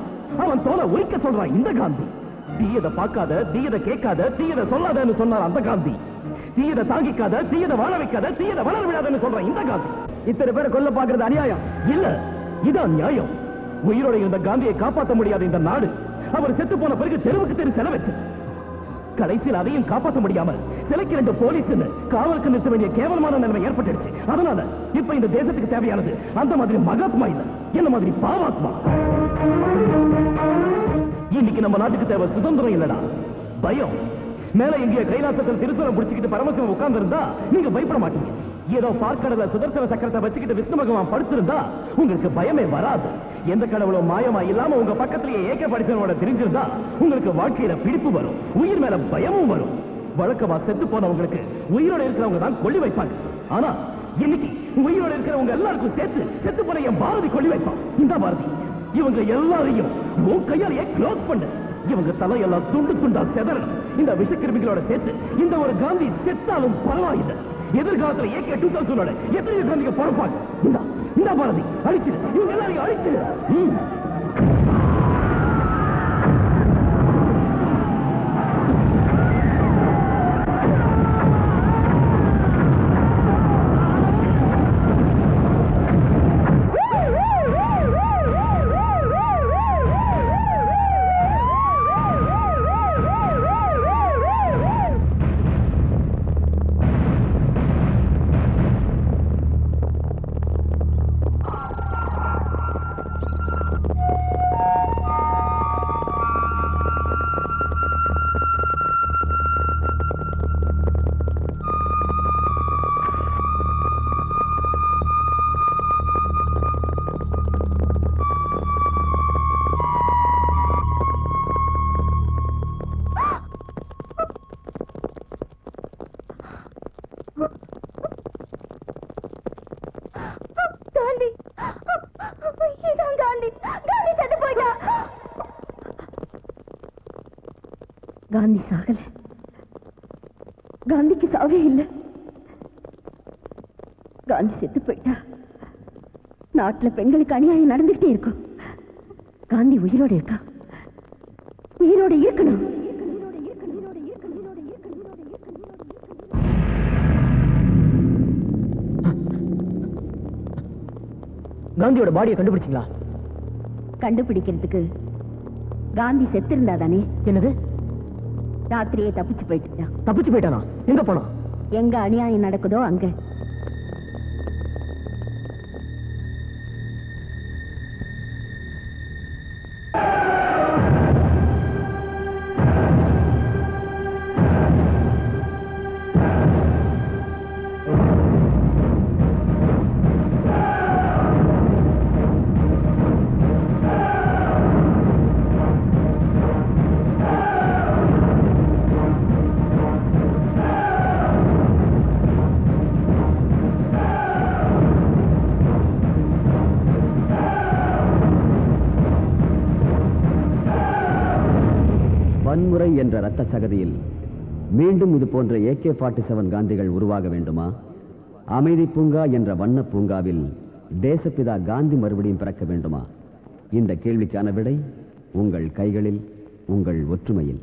அவன் தோலை உரிக்க சொல்றான் இந்த காந்தி. தீயதை பார்க்காத, தீயதை கேட்காத, தீயதை சொல்லாதன்னு சொன்னார் அந்த காந்தி. தீயதை தாங்கிக்காத, தீயதை வாழ வைக்காத, தீயதை வளர விடாதன்னு சொல்றான் இந்த காந்தி.
இத்தனை பேரை கொல்ல பாக்குறது அநியாயம்
இல்ல, இதான் நியாயம். உயிரோட இருந்த காந்தியை காப்பாற்ற முடியாத இந்த நாடு அவர் செத்து போன பிறகு தெருவுக்கு தெரு செலவச்சு. கடைசியில் அதையும் காப்பாற்ற முடியாம சிலைக்கு 2 போலீஸ் காவலுக்கு நிறுத்த வேண்டிய கேவலமான நிலைமை ஏற்பட்டுடுச்சு. அதனால இப்ப இந்த தேசத்துக்கு தேவையானது அந்த மாதிரி மகாத்மா இல்ல, என்ன மாதிரி பாவாத்மா. இன்னைக்கு நம்ம நாட்டுக்கு தேவை சுதந்திரம் இல்லடா, பயம். மேல எங்கேயோ கைலாசத்தில் திருசூலம் பிடிச்சிக்கிட்டு பரமசிவம் உட்கார்ந்து இருந்தா நீங்க பயப்பட மாட்டீங்க. ஏதோ பார்க்கடல சுதர்சன சக்கரத்தை வச்சுக்கிட்டு விஷ்ணு பகவான் படுத்திருந்தா உங்களுக்கு பயமே வராது. எந்த கடவுளும் மாயமா இல்லாம உங்க பக்கத்திலேயே ஏக படிசனோட தெரிஞ்சிருந்தா உங்களுக்கு வாழ்க்கையில பிடிப்பு வரும், உயிர் மேல பயமும் வரும். வழக்கமா செத்து போனவங்களுக்கு உயிரோட இருக்கிறவங்க தான் கொல்லி வைப்பாங்க. ஆனா இன்னைக்கு உயிரோட இருக்கிறவங்க எல்லாருக்கும் சேர்த்து செத்து போன என் பாரதி கொல்லி வைப்பான். இந்த பாரதி இவங்க எல்லாரையும் உன் கையாலேயே க்ளோஸ் பண்ணு. இவங்க தலையெல்லாம் துண்டு துண்டா செதறணும். இந்த விஷக்கிருமிகளோட சேர்த்து இந்த ஒரு காந்தி செத்தாலும் பரவாயில்லை. எதிர்காலத்துல AK 2000 எத்தனை காந்திங்க பொறுப்பாங்க. இந்த பாரதி அழிச்சிடு, இவங்க எல்லாரையும் அழிச்சிடு.
காந்தி சாகல, காந்திக்கு சாவே இல்லை. காந்தி செத்து போயிட்டா நாட்டுல பெண்களுக்கு அநியாயம் நடந்துகிட்டே இருக்கும். காந்தி உயிரோட இருக்கா, உயிரோட இருக்கணும்.
காந்தியோட பாடியை கண்டுபிடிச்சிங்களா?
கண்டுபிடிக்கிறதுக்கு காந்தி செத்து இருந்தா தானே.
என்னது?
ராத்திரியே தப்பிச்சு போயிட்டு.
தப்பிச்சு போயிட்டானா? எங்க போனா?
எங்க அநியாயம் நடக்குதோ அங்க.
வன்முறை என்ற இரத்த சகதியில் மீண்டும் இது போன்ற AK-47 காந்திகள் உருவாக வேண்டுமா? அமைதி பூங்கா என்ற வண்ண பூங்காவில் தேசப்பிதா காந்தி மறுபடியும் பிறக்க வேண்டுமா? இந்த கேள்விக்கான விடை உங்கள் கைகளில், உங்கள் ஒற்றுமையில்.